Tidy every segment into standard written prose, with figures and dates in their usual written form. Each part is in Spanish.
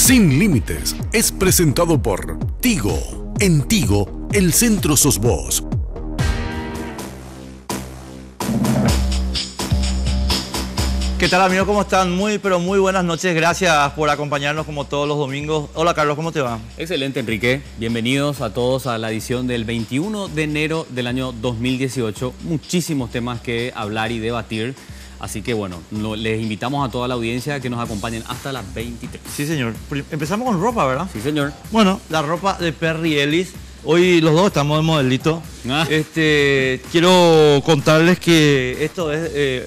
Sin Límites es presentado por Tigo. En Tigo, el centro sos vos. ¿Qué tal, amigos? ¿Cómo están? Muy, pero muy buenas noches. Gracias por acompañarnos como todos los domingos. Hola, Carlos, ¿cómo te va? Excelente, Enrique. Bienvenidos a todos a la edición del 21 de enero del año 2018. Muchísimos temas que hablar y debatir. Así que, bueno, les invitamos a toda la audiencia a que nos acompañen hasta las 23. Sí, señor. Empezamos con ropa, ¿verdad? Sí, señor. Bueno, la ropa de Perry Ellis. Hoy los dos estamos de modelito. Quiero contarles que esto es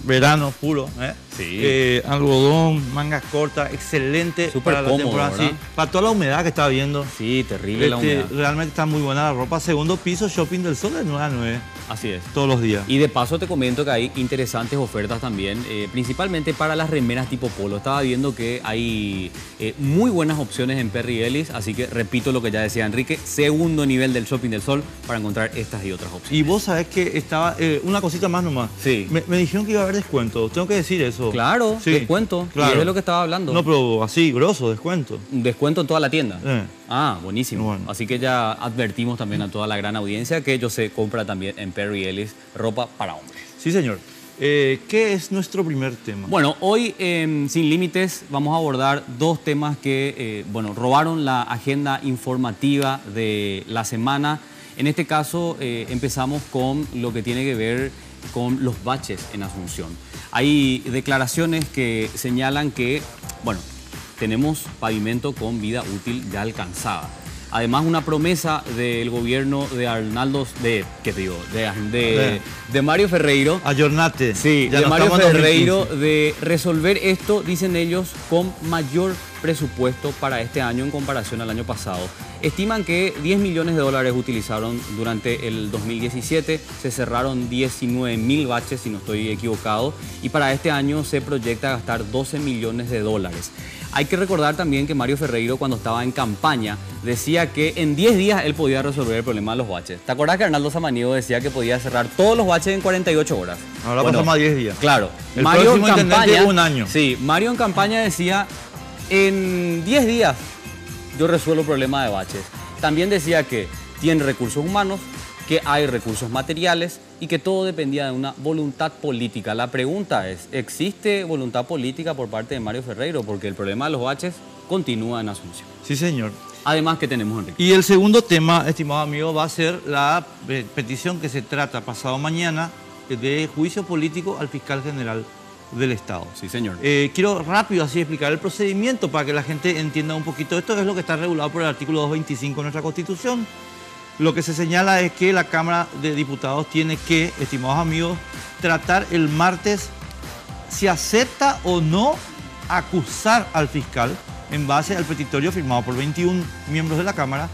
verano puro, Sí. algodón, mangas cortas, excelente Súper para la cómodo, temporada. ¿verdad? Sí, para toda la humedad que está habiendo. Sí, terrible la humedad. Realmente está muy buena la ropa. Segundo piso, Shopping del Sol de 9 a 9. Así es. Todos los días. Y de paso te comento que hay interesantes ofertas también, principalmente para las remeras tipo polo. Estaba viendo que hay muy buenas opciones en Perry Ellis, así que repito lo que ya decía Enrique, segundo nivel del Shopping del Sol para encontrar estas y otras opciones. Y vos sabés que estaba, una cosita más nomás. Sí. Me dijeron que iba a haber descuento. Tengo que decir eso. Claro, Sí, descuento. claro. Y es de lo que estaba hablando. No, pero así, grosso, descuento. Un descuento en toda la tienda. Ah, buenísimo. Bueno. Así que ya advertimos también a toda la gran audiencia que ellos se compra también en Perry Ellis ropa para hombres. Sí, señor. ¿Qué es nuestro primer tema? Bueno, hoy en Sin Límites vamos a abordar dos temas que, robaron la agenda informativa de la semana. En este caso, empezamos con lo que tiene que ver con los baches en Asunción. Hay declaraciones que señalan que, tenemos pavimento con vida útil ya alcanzada. Además, una promesa del gobierno de de Mario Ferreiro. Ayornate. Sí, ya de no Mario estamos en Ferreiro 2015. de resolver esto, dicen ellos, con mayor presupuesto para este año en comparación al año pasado. Estiman que 10 millones de dólares utilizaron durante el 2017, se cerraron 19.000 baches, si no estoy equivocado, y para este año se proyecta gastar 12 millones de dólares. Hay que recordar también que Mario Ferreiro, cuando estaba en campaña, decía que en 10 días él podía resolver el problema de los baches. ¿Te acuerdas que Arnaldo Samaniego decía que podía cerrar todos los baches en 48 horas? Ahora pasamos a 10 días. Claro. El Mario próximo en intendente campaña, un año. Sí, Mario en campaña decía, en 10 días yo resuelvo el problema de baches. También decía que tiene recursos humanos, que hay recursos materiales y que todo dependía de una voluntad política. La pregunta es, ¿existe voluntad política por parte de Mario Ferreiro? Porque el problema de los baches continúa en Asunción. Sí, señor. Además, ¿qué tenemos, Enrique? Y el segundo tema, estimado amigo, va a ser la petición que se trata pasado mañana de juicio político al fiscal general del Estado. Sí, señor. Quiero rápido así explicar el procedimiento para que la gente entienda un poquito. Esto es lo que está regulado por el artículo 225 de nuestra Constitución. Lo que se señala es que la Cámara de Diputados tiene que, estimados amigos, tratar el martes si acepta o no acusar al fiscal en base al petitorio firmado por 21 miembros de la Cámara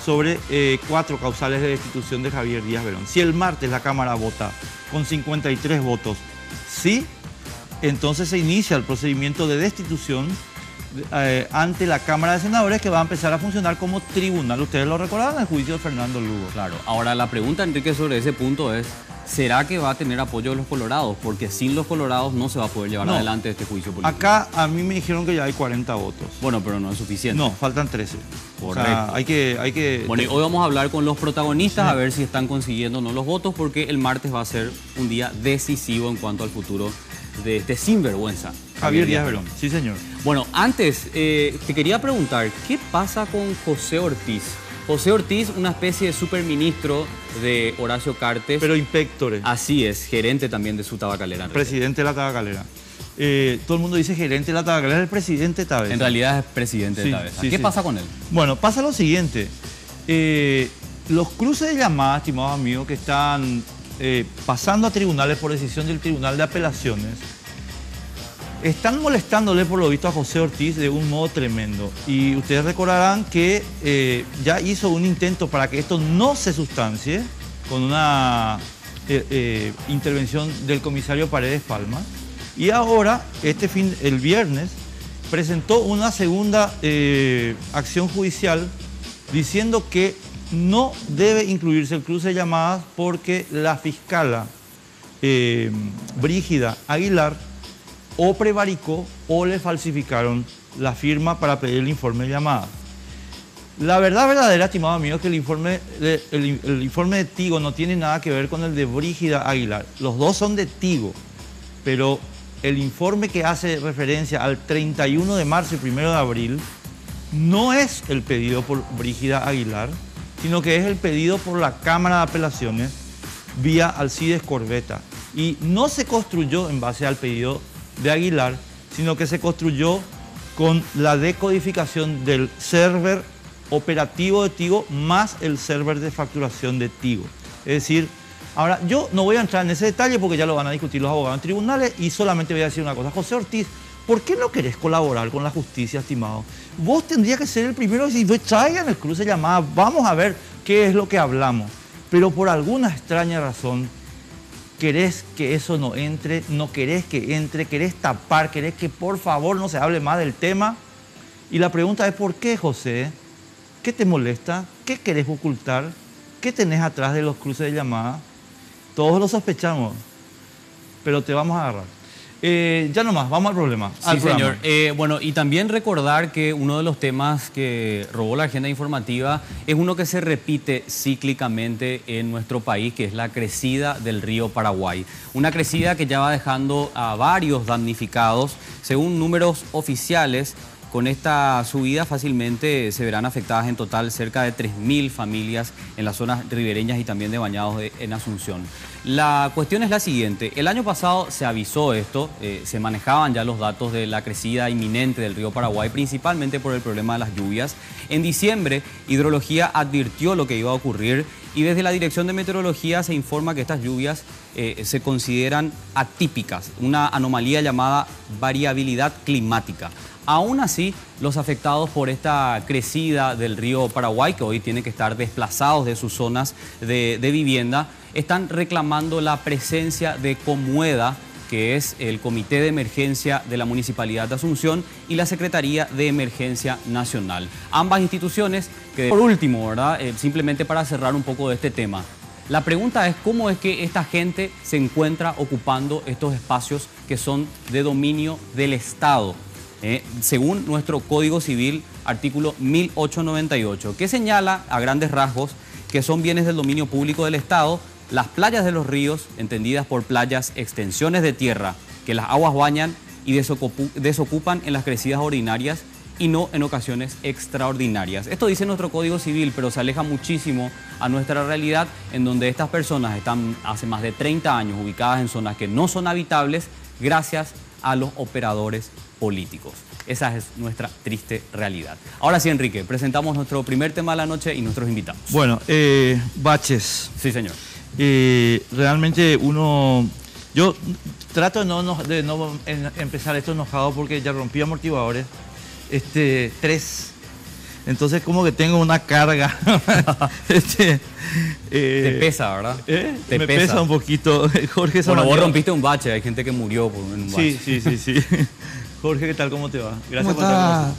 sobre 4 causales de destitución de Javier Díaz Verón. Si el martes la Cámara vota con 53 votos sí, entonces se inicia el procedimiento de destitución ante la Cámara de Senadores, que va a empezar a funcionar como tribunal. Ustedes lo recordaron, el juicio de Fernando Lugo. Claro. Ahora, la pregunta, Enrique, sobre ese punto es, ¿será que va a tener apoyo de los colorados? Porque sin los colorados no se va a poder llevar adelante este juicio político. Acá a mí me dijeron que ya hay 40 votos. Bueno, pero no es suficiente. No, faltan 13. Correcto. O sea, hay que... Bueno, y hoy vamos a hablar con los protagonistas a ver si están consiguiendo o no los votos, porque el martes va a ser un día decisivo en cuanto al futuro de este sinvergüenza. Javier Díaz Verón. Sí, señor. Bueno, antes te quería preguntar, ¿qué pasa con José Ortiz? José Ortiz, una especie de superministro de Horacio Cartes. Pero inspectores. Así es, gerente también de su tabacalera. Presidente de la tabacalera. Todo el mundo dice gerente de la tabacalera, es el presidente Tabesa. En realidad es presidente de Tabesa. ¿Qué pasa con él? Bueno, pasa lo siguiente. Los cruces de llamadas, estimados amigos, que están pasando a tribunales por decisión del Tribunal de Apelaciones, están molestándole por lo visto a José Ortiz de un modo tremendo. Y ustedes recordarán que ya hizo un intento para que esto no se sustancie con una intervención del comisario Paredes Palma. Y ahora, el viernes, presentó una segunda acción judicial diciendo que no debe incluirse el cruce de llamadas porque la fiscala Brígida Aguilar o prevaricó o le falsificaron la firma para pedir el informe de llamada. La verdad verdadera, estimado amigo, es que el informe de Tigo no tiene nada que ver con el de Brígida Aguilar. Los dos son de Tigo, pero el informe que hace referencia al 31 de marzo y 1 de abril no es el pedido por Brígida Aguilar, sino que es el pedido por la Cámara de Apelaciones vía Alcides Corbeta. Y no se construyó en base al pedido de Aguilar, sino que se construyó con la decodificación del server operativo de Tigo más el server de facturación de Tigo. Es decir, ahora yo no voy a entrar en ese detalle porque ya lo van a discutir los abogados en tribunales y solamente voy a decir una cosa. José Ortiz, ¿por qué no querés colaborar con la justicia, estimado? Vos tendrías que ser el primero y decir, traigan el cruce de llamada, vamos a ver qué es lo que hablamos. Pero por alguna extraña razón, querés que eso no entre, no querés que entre, querés tapar, querés que por favor no se hable más del tema. Y la pregunta es, ¿por qué, José? ¿Qué te molesta? ¿Qué querés ocultar? ¿Qué tenés atrás de los cruces de llamada? Todos lo sospechamos, pero te vamos a agarrar. Ya nomás, vamos al problema. Sí, señor. Bueno, y también recordar que uno de los temas que robó la agenda informativa es uno que se repite cíclicamente en nuestro país, que es la crecida del río Paraguay. Una crecida que ya va dejando a varios damnificados. Según números oficiales, con esta subida fácilmente se verán afectadas en total cerca de 3.000 familias en las zonas ribereñas y también de bañados en Asunción. La cuestión es la siguiente: el año pasado se avisó esto, se manejaban ya los datos de la crecida inminente del río Paraguay, principalmente por el problema de las lluvias. En diciembre, Hidrología advirtió lo que iba a ocurrir y desde la Dirección de Meteorología se informa que estas lluvias se consideran atípicas, una anomalía llamada variabilidad climática. Aún así, los afectados por esta crecida del río Paraguay, que hoy tienen que estar desplazados de sus zonas de vivienda, están reclamando la presencia de Comueda, que es el Comité de Emergencia de la Municipalidad de Asunción, y la Secretaría de Emergencia Nacional. Ambas instituciones que, por último, ¿verdad? Simplemente para cerrar un poco de este tema, la pregunta es cómo es que esta gente se encuentra ocupando estos espacios que son de dominio del Estado. Según nuestro Código Civil, artículo 1898, que señala a grandes rasgos que son bienes del dominio público del Estado las playas de los ríos, entendidas por playas extensiones de tierra que las aguas bañan y desocupan en las crecidas ordinarias y no en ocasiones extraordinarias. Esto dice nuestro Código Civil, pero se aleja muchísimo a nuestra realidad, en donde estas personas están hace más de 30 años ubicadas en zonas que no son habitables gracias a los operadores políticos. Esa es nuestra triste realidad. Ahora sí, Enrique, presentamos nuestro primer tema de la noche y nuestros invitados. Bueno, baches. Sí, señor. Realmente yo trato de no empezar esto enojado porque ya rompí amortiguadores. 3. Entonces como que tengo una carga. Te pesa, ¿verdad? Me pesa un poquito. Jorge Bueno, vos rompiste un bache, hay gente que murió por un bache. Sí. Jorge, ¿qué tal? ¿Cómo te va? Gracias por estar con nosotros.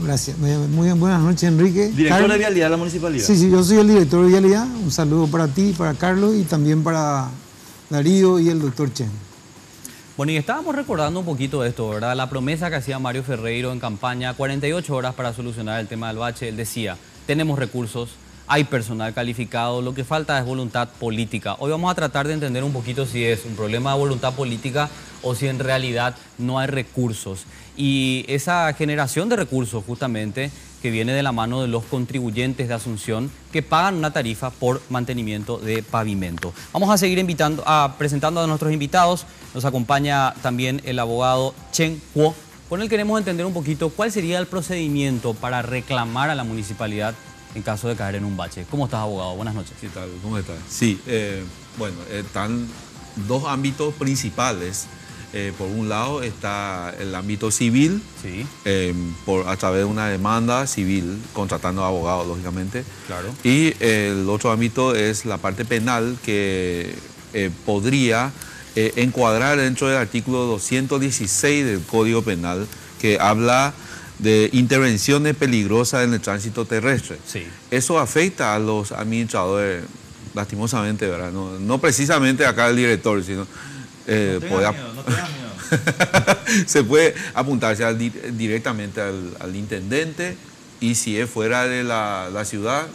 Gracias. Muy buenas noches, Enrique. Director de Vialidad de la Municipalidad. Sí, yo soy el director de Vialidad. Un saludo para ti, para Carlos y también para Darío y el doctor Chen. Bueno, y estábamos recordando un poquito de esto, ¿verdad? La promesa que hacía Mario Ferreiro en campaña, 48 horas para solucionar el tema del bache. Él decía, tenemos recursos, hay personal calificado, lo que falta es voluntad política. Hoy vamos a tratar de entender un poquito si es un problema de voluntad política o si en realidad no hay recursos. Y esa generación de recursos justamente que viene de la mano de los contribuyentes de Asunción que pagan una tarifa por mantenimiento de pavimento. Vamos a seguir presentando a nuestros invitados. Nos acompaña también el abogado Chen Kuo. Con él queremos entender un poquito cuál sería el procedimiento para reclamar a la municipalidad en caso de caer en un bache. ¿Cómo estás, abogado? Buenas noches. ¿Qué tal? ¿Cómo estás? Sí, bueno, están dos ámbitos principales. Por un lado está el ámbito civil, sí, a través de una demanda civil, contratando abogados, lógicamente. Claro. Y el otro ámbito es la parte penal, que podría encuadrar dentro del artículo 216 del Código Penal, que habla de intervenciones peligrosas en el tránsito terrestre. Sí. Eso afecta a los administradores, lastimosamente, ¿verdad? No precisamente acá el director, sino... no tengas miedo. Se puede apuntarse directamente al intendente, y si es fuera de la ciudad,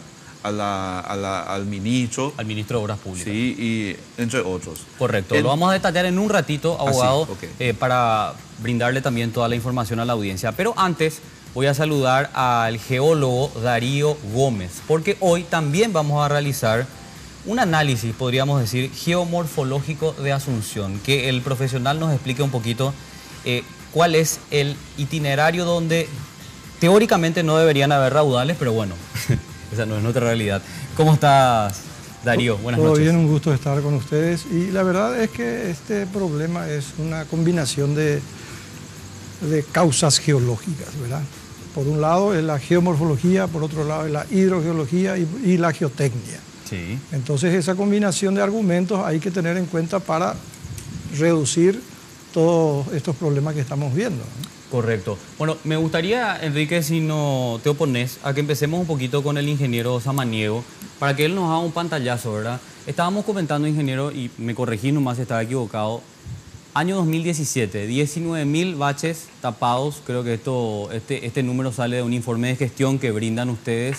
al ministro. Al ministro de Obras Públicas. Sí, y entre otros. Correcto. Lo vamos a detallar en un ratito, abogado, okay. Para brindarle también toda la información a la audiencia. Pero antes voy a saludar al geólogo Darío Gómez, porque hoy también vamos a realizar un análisis, podríamos decir, geomorfológico de Asunción, que el profesional nos explique un poquito cuál es el itinerario donde teóricamente no deberían haber raudales, pero bueno, esa no es nuestra realidad. ¿Cómo estás, Darío? Buenas noches. Todo bien, un gusto estar con ustedes. Y la verdad es que este problema es una combinación de causas geológicas, ¿verdad? Por un lado es la geomorfología, por otro lado es la hidrogeología y la geotecnia. Sí. Entonces esa combinación de argumentos hay que tener en cuenta para reducir todos estos problemas que estamos viendo, ¿no? Correcto. Bueno, me gustaría, Enrique, si no te opones, a que empecemos un poquito con el ingeniero Samaniego, para que él nos haga un pantallazo, ¿verdad? Estábamos comentando, ingeniero, y me corregí nomás si estaba equivocado, año 2017, 19.000 baches tapados. Creo que este número sale de un informe de gestión que brindan ustedes.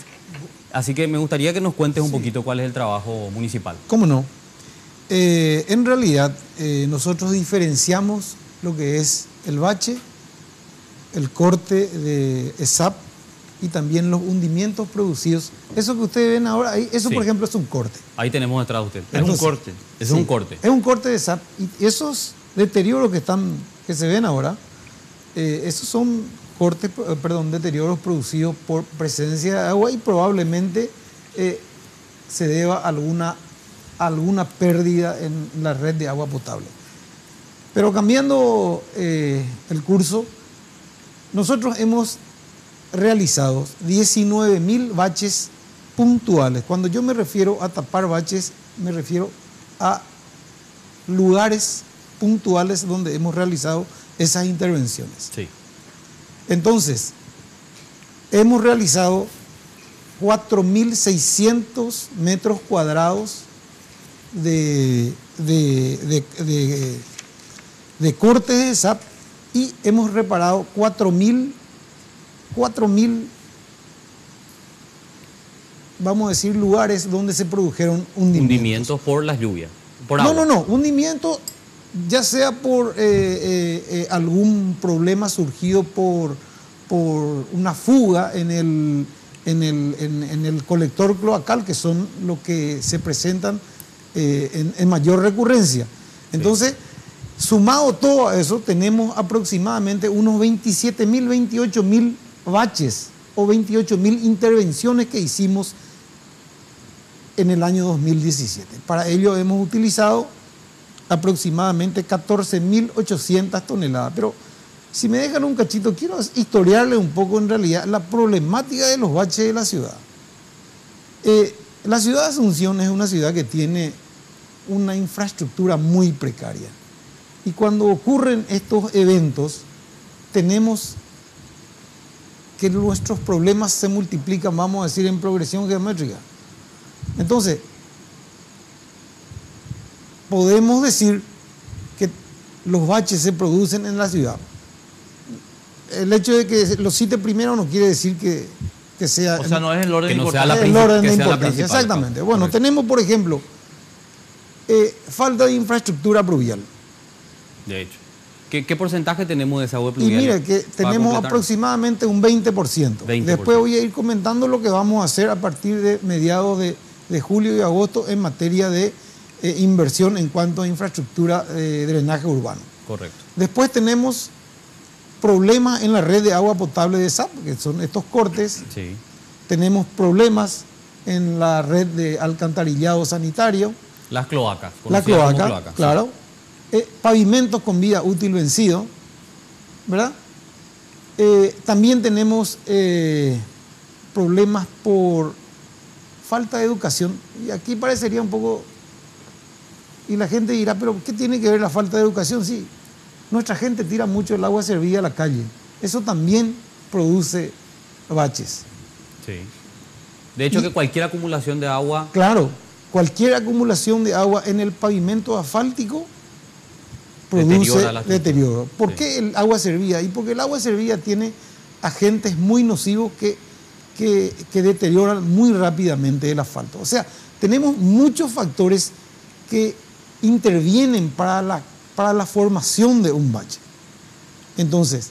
Así que me gustaría que nos cuentes un poquito cuál es el trabajo municipal. ¿Cómo no? En realidad, nosotros diferenciamos lo que es el bache, el corte de ESAP y también los hundimientos producidos. Eso que ustedes ven ahora, ahí, eso Sí. por ejemplo es un corte. Ahí tenemos detrás de usted. Entonces, Es un corte. Es un corte. Es un corte de ESAP y esos deterioros que se ven ahora, esos son deterioros producidos por presencia de agua y probablemente se deba a alguna pérdida en la red de agua potable. Pero cambiando el curso, nosotros hemos realizado 19.000 baches puntuales. Cuando yo me refiero a tapar baches, me refiero a lugares puntuales donde hemos realizado esas intervenciones. Sí. Entonces, hemos realizado 4.600 metros cuadrados de cortes de SAP y hemos reparado 4.000, vamos a decir, lugares donde se produjeron Hundimientos por las lluvias. Por agua. No, hundimiento, ya sea por algún problema surgido por una fuga en el colector cloacal, que son los que se presentan en mayor recurrencia. Entonces, sumado todo a eso, tenemos aproximadamente unos 27.000, 28.000 baches o 28.000 intervenciones que hicimos en el año 2017. Para ello hemos utilizado aproximadamente 14.800 toneladas. Pero si me dejan un cachito, quiero historiarle un poco en realidad la problemática de los baches de la ciudad. La ciudad de Asunción es una ciudad que tiene una infraestructura muy precaria. Y cuando ocurren estos eventos, tenemos que nuestros problemas se multiplican, vamos a decir, en progresión geométrica. Entonces, podemos decir que los baches se producen en la ciudad. El hecho de que los cite primero no quiere decir que sea... O sea, no es el orden que de no sea importancia. la el orden que de sea la importancia. principal. Exactamente. Bueno, Correcto. tenemos, por ejemplo, falta de infraestructura pluvial. De hecho. ¿Qué porcentaje tenemos de desagüe Y pluvial? mira que Para tenemos completar. aproximadamente un 20%. 20%. Después voy a ir comentando lo que vamos a hacer a partir de mediados de julio y agosto en materia de inversión en cuanto a infraestructura de drenaje urbano. Correcto. Después tenemos problemas en la red de agua potable de SAP, que son estos cortes. Sí. Tenemos problemas en la red de alcantarillado sanitario, Las cloacas. la conocidas como cloaca, cloacas, claro. Pavimentos con vida útil vencido, ¿verdad? También tenemos problemas por falta de educación. Y aquí parecería un poco... Y la gente dirá, pero ¿qué tiene que ver la falta de educación? Sí, nuestra gente tira mucho el agua servida a la calle. Eso también produce baches. Sí. De hecho, que cualquier acumulación de agua... Claro, cualquier acumulación de agua en el pavimento asfáltico produce la deterioro. ¿Por Sí. qué el agua servida? Y porque el agua servida tiene agentes muy nocivos que deterioran muy rápidamente el asfalto. O sea, tenemos muchos factores que intervienen para la formación de un bache. Entonces,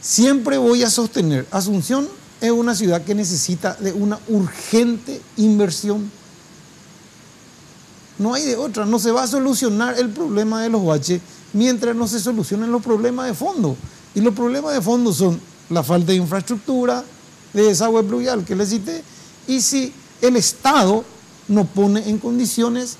siempre voy a sostener, Asunción es una ciudad que necesita de una urgente inversión. No hay de otra, no se va a solucionar el problema de los baches mientras no se solucionen los problemas de fondo. Y los problemas de fondo son la falta de infraestructura, de desagüe pluvial que les cité, y si el Estado no pone en condiciones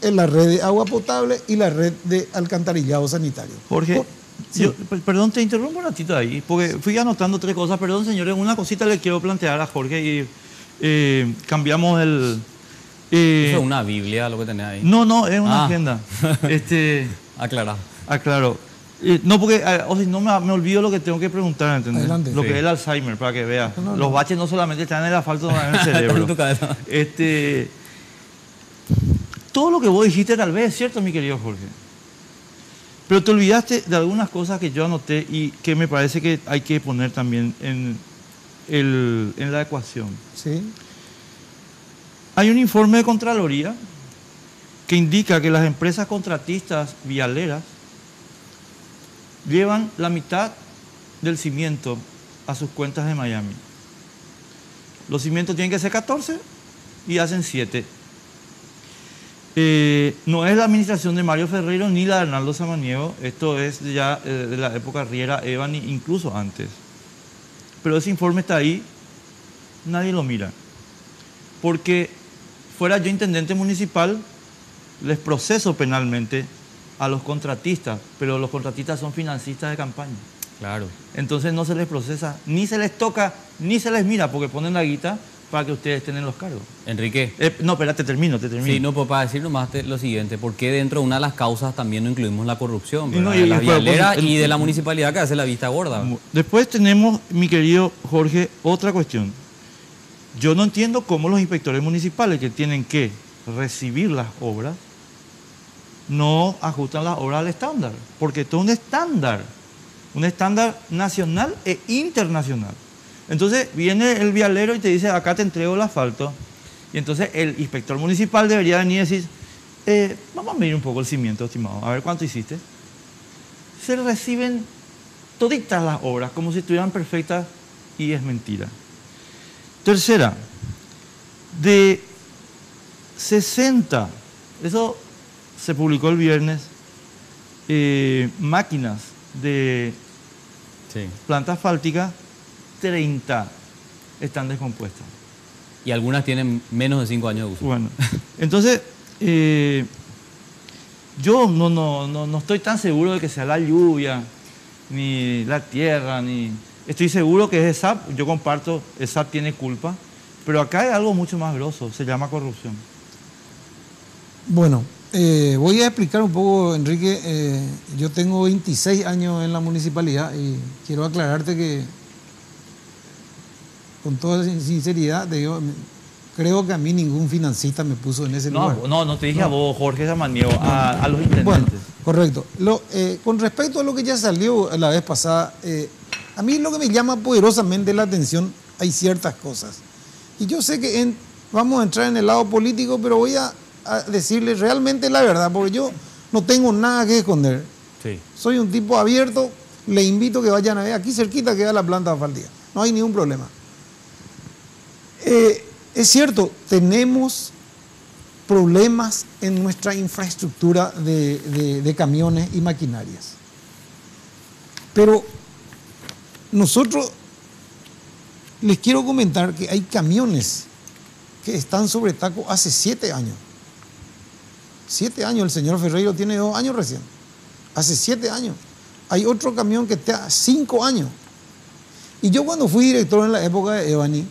en la red de agua potable y la red de alcantarillado sanitario. Jorge, Sí. perdón, te interrumpo un ratito ahí, porque fui anotando tres cosas. Perdón, señores, una cosita le quiero plantear a Jorge y cambiamos el... Eso es una Biblia lo que tenés ahí. No, es una Ah. agenda. Aclará. Aclaro. No, porque o si no me olvido lo que tengo que preguntar, ¿entendés? Adelante. Lo Sí. que es el Alzheimer, para que vea. No. Los baches no solamente están en el asfalto, también en el En cerebro. tu cabeza. Todo lo que vos dijiste tal vez es cierto, mi querido Jorge. Pero te olvidaste de algunas cosas que yo anoté y que me parece que hay que poner también en la ecuación. ¿Sí? Hay un informe de Contraloría que indica que las empresas contratistas vialeras llevan la mitad del cimiento a sus cuentas de Miami. Los cimientos tienen que ser 14 y hacen 7. No es la administración de Mario Ferreiro ni la de Arnaldo Samaniego, esto es ya de la época Riera, Evani, incluso antes. Pero ese informe está ahí, nadie lo mira. Porque fuera yo intendente municipal, les proceso penalmente a los contratistas, pero los contratistas son financistas de campaña. Claro. Entonces no se les procesa, ni se les toca, ni se les mira, porque ponen la guita para que ustedes estén en los cargos. Enrique. No, espérate, termino. Sí, no, pues para decir nomás lo siguiente, ¿por qué dentro de una de las causas también no incluimos la corrupción? Y no, ¿verdad? De las y después, vialeras pues, y de la municipalidad que hace la vista gorda. Después tenemos, mi querido Jorge, otra cuestión. Yo no entiendo cómo los inspectores municipales que tienen que recibir las obras no ajustan las obras al estándar, porque esto es un estándar nacional e internacional. Entonces viene el vialero y te dice, acá te entrego el asfalto, y entonces el inspector municipal debería venir y decir, vamos a medir un poco el cimiento, estimado, a ver cuánto hiciste. Se reciben toditas las obras como si estuvieran perfectas y es mentira. Tercera, de 60, eso se publicó el viernes, máquinas de Sí. planta asfáltica, 30 están descompuestas. Y algunas tienen menos de 5 años de uso. Bueno, entonces, yo no estoy tan seguro de que sea la lluvia, ni la tierra, ni... Estoy seguro que es ESAP, yo comparto, ESAP tiene culpa, pero acá hay algo mucho más grosso, se llama corrupción. Bueno, voy a explicar un poco, Enrique. Yo tengo 26 años en la municipalidad y quiero aclararte que, con toda sinceridad, te digo, creo que a mí ningún financista me puso en ese lugar. No te dije a vos, Jorge Samaniego, a los intendentes. Bueno, correcto. Con respecto a lo que ya salió la vez pasada, a mí lo que me llama poderosamente la atención, hay ciertas cosas. Y yo sé que vamos a entrar en el lado político, pero voy a decirles realmente la verdad, porque yo no tengo nada que esconder. Sí. Soy un tipo abierto, le invito a que vayan a ver, aquí cerquita queda la planta asfáltica, no hay ningún problema. Es cierto, tenemos problemas en nuestra infraestructura de camiones y maquinarias. Pero nosotros les quiero comentar que hay camiones que están sobre taco hace 7 años. 7 años, el señor Ferreiro tiene 2 años recién. Hace 7 años. Hay otro camión que está 5 años. Y yo cuando fui director en la época de Evani,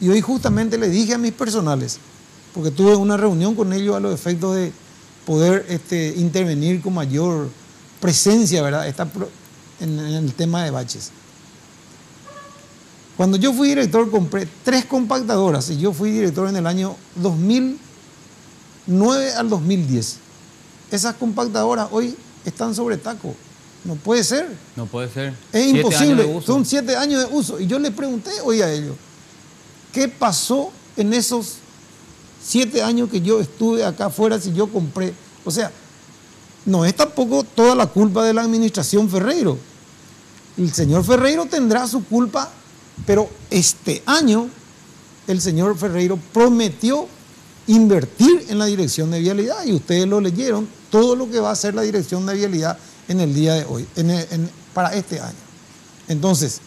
y hoy justamente le dije a mis personales, porque tuve una reunión con ellos a los efectos de poder intervenir con mayor presencia, ¿verdad? En el tema de baches. Cuando yo fui director compré 3 compactadoras y yo fui director en el año 2009 al 2010. Esas compactadoras hoy están sobre taco. No puede ser. No puede ser. Es 7 años de imposible. uso. Son 7 años de uso. Y yo le pregunté hoy a ellos, ¿qué pasó en esos 7 años que yo estuve acá afuera si yo compré? O sea, no es tampoco toda la culpa de la administración Ferreiro. El señor Ferreiro tendrá su culpa, pero este año el señor Ferreiro prometió invertir en la dirección de vialidad y ustedes lo leyeron, todo lo que va a hacer la dirección de vialidad en el día de hoy, para este año. Entonces,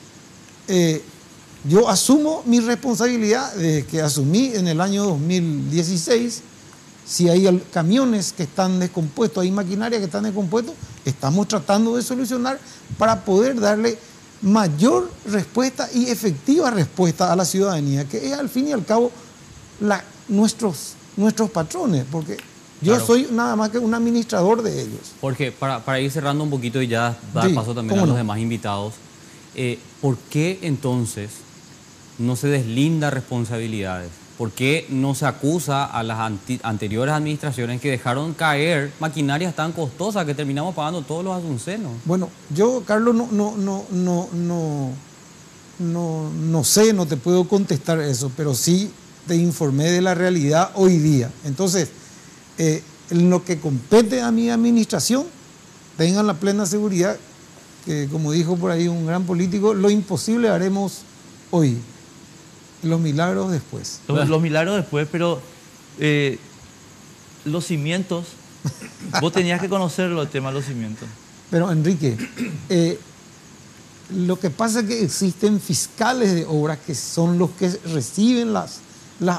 yo asumo mi responsabilidad de que asumí en el año 2016. Si hay camiones que están descompuestos, hay maquinaria que están descompuestos, estamos tratando de solucionar para poder darle mayor respuesta y efectiva respuesta a la ciudadanía, que es al fin y al cabo nuestros patrones, porque yo Claro. soy nada más que un administrador de ellos. Jorge, para ir cerrando un poquito y ya dar Sí, paso también cómo a los no. demás invitados, ¿por qué entonces no se deslinda responsabilidades? ¿Por qué no se acusa a las anteriores administraciones que dejaron caer maquinarias tan costosas que terminamos pagando todos los asuncenos? Bueno, yo, Carlos, no sé, no te puedo contestar eso, pero sí te informé de la realidad hoy día. Entonces, en lo que compete a mi administración, tengan la plena seguridad que, como dijo por ahí un gran político, lo imposible haremos hoy, los milagros después. Los milagros después, pero los cimientos, vos tenías que conocerlo, el tema de los cimientos. Pero Enrique, lo que pasa es que existen fiscales de obras que son los que reciben las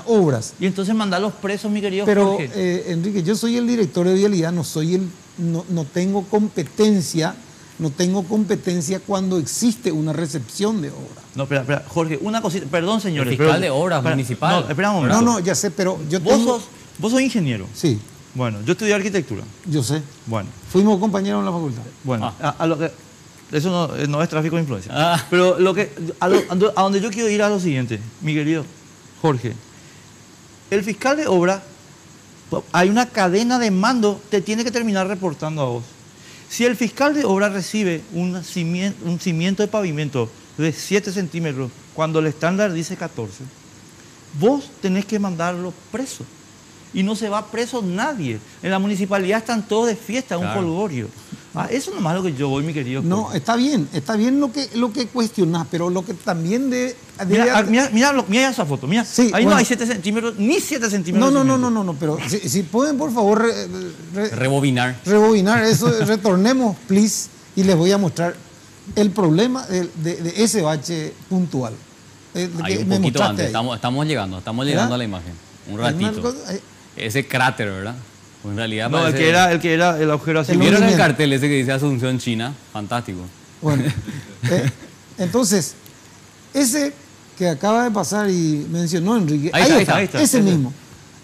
obras. Y entonces mandar los presos, mi querido Pero, Jorge. Enrique, yo soy el director de vialidad, no tengo competencia, cuando existe una recepción de obra. No, espera, Jorge, una cosita, perdón señores. El fiscal pero- de obras espera, municipal. No, espera un momento. No, ya sé, pero yo Vos tengo... sos ingeniero. Sí, Bueno, yo estudié arquitectura. yo sé. Bueno, Fuimos compañeros en la facultad. bueno, a lo que, eso no es tráfico de influencia. Ah. Pero a donde yo quiero ir a lo siguiente, mi querido Jorge. El fiscal de obra, hay una cadena de mando, te tiene que terminar reportando a vos. Si el fiscal de obra recibe un cimiento de pavimento de 7 centímetros, cuando el estándar dice 14, vos tenés que mandarlo preso. Y no se va preso nadie. En la municipalidad están todos de fiesta, un Claro. folgorio. Eso nomás es lo que yo voy, mi querido No, Jorge. está bien lo que cuestionás, pero lo que también debe... Mira esa foto, mira. Sí, ahí no bueno. hay 7 centímetros, ni 7 centímetros. No, de no, cimiento. no, pero si pueden, por favor, Rebobinar. rebobinar eso, retornemos, please, y les voy a mostrar el problema de ese bache puntual. Ahí que un me poquito mostraste antes, ahí. estamos llegando ¿Verdad? a la imagen. Un Hay una ratito. cosa- hay- Ese cráter, ¿verdad? Pues en realidad No, el parece- que era el agujero así. El ¿Vieron el hundimiento. cartel ese que dice Asunción China? Fantástico. Bueno, entonces, ese que acaba de pasar y mencionó Enrique, Ahí está. ese mismo.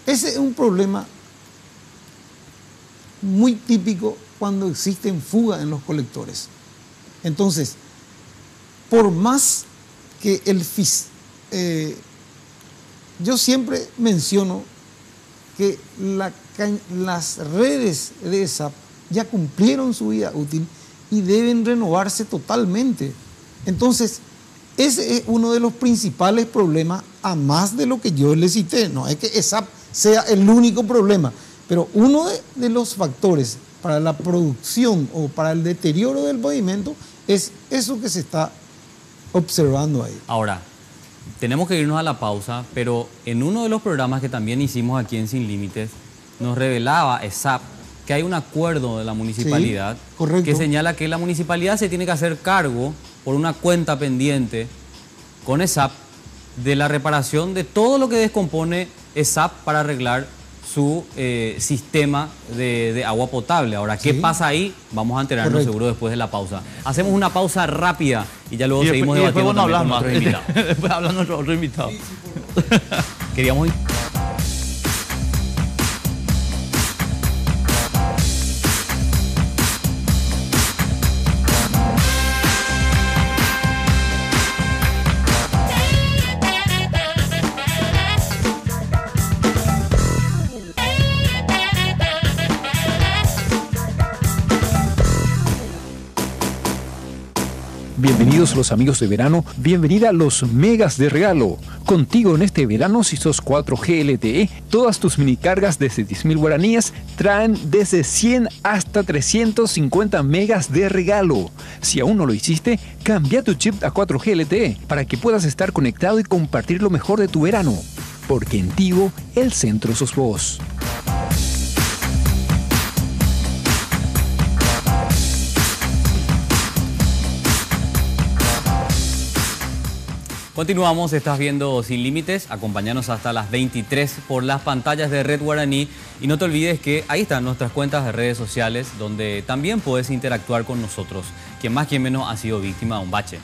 Ese es un problema muy típico cuando existen fugas en los colectores. Entonces, por más que yo siempre menciono que las redes de ESAP ya cumplieron su vida útil y deben renovarse totalmente. Entonces, ese es uno de los principales problemas, a más de lo que yo le cité. No es que ESAP sea el único problema, pero uno de los factores para la producción o para el deterioro del pavimento es eso que se está observando ahí. Ahora, tenemos que irnos a la pausa, pero en uno de los programas que también hicimos aquí en Sin Límites, nos revelaba ESAP que hay un acuerdo de la municipalidad correcto. que señala que la municipalidad se tiene que hacer cargo por una cuenta pendiente con ESAP de la reparación de todo lo que descompone ESAP para arreglar su sistema de agua potable. Ahora, ¿qué Sí. pasa ahí? Vamos a enterarnos Correcto. seguro después de la pausa. Hacemos una pausa rápida y ya luego Y seguimos después debatiendo vos no también hablas con más. nuestros invitados. Después habla nuestro otro invitado. Queríamos... Queridos los amigos de verano, bienvenida a los megas de regalo. Contigo en este verano, si sos 4G LTE, todas tus mini cargas desde 10.000 guaraníes traen desde 100 hasta 350 megas de regalo. Si aún no lo hiciste, cambia tu chip a 4G LTE para que puedas estar conectado y compartir lo mejor de tu verano. Porque en Tigo, el centro sos vos. Continuamos, estás viendo Sin Límites, acompáñanos hasta las 23 por las pantallas de Red Guaraní y no te olvides que ahí están nuestras cuentas de redes sociales donde también puedes interactuar con nosotros, quien más quien menos ha sido víctima de un bache.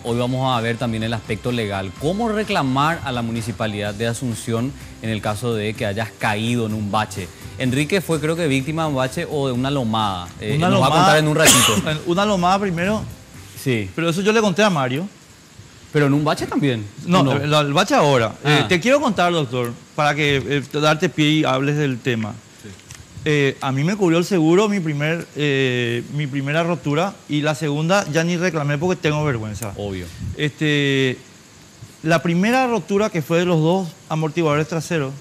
Hoy vamos a ver también el aspecto legal, cómo reclamar a la Municipalidad de Asunción en el caso de que hayas caído en un bache. Enrique fue creo que víctima de un bache o de una lomada, nos va a contar en un ratito. Una lomada primero, Sí, pero eso yo le conté a Mario. pero en un bache también. No, el bache ahora. Ah. Te quiero contar, doctor, para que darte pie y hables del tema. Sí. A mí me cubrió el seguro mi primera rotura y la segunda ya ni reclamé porque tengo vergüenza. Obvio. La primera rotura, que fue de los dos amortiguadores traseros,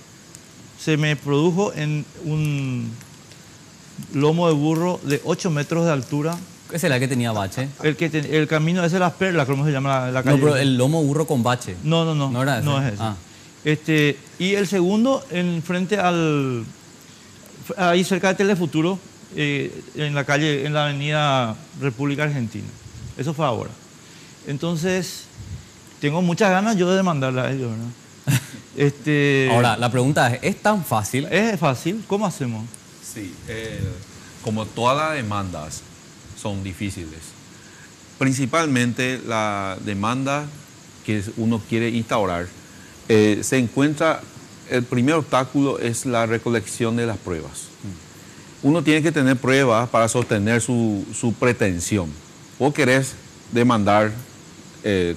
se me produjo en un lomo de burro de 8 metros de altura. ¿Esa es la que tenía bache? El camino ese de las perlas, ¿cómo se llama la calle? No, pero el lomo burro con bache. No. ¿No era ese? No es ese. Ah. Y el segundo, frente ahí cerca de Telefuturo, en la calle, en la avenida República Argentina. Eso fue ahora. Entonces, tengo muchas ganas yo de demandarla a ellos, ¿verdad? Ahora, la pregunta es tan fácil? Es fácil. ¿Cómo hacemos? Sí, como todas las demandas son difíciles. Principalmente la demanda que uno quiere instaurar, se encuentra, el primer obstáculo es la recolección de las pruebas. Uno tiene que tener pruebas para sostener su pretensión. Vos querés demandar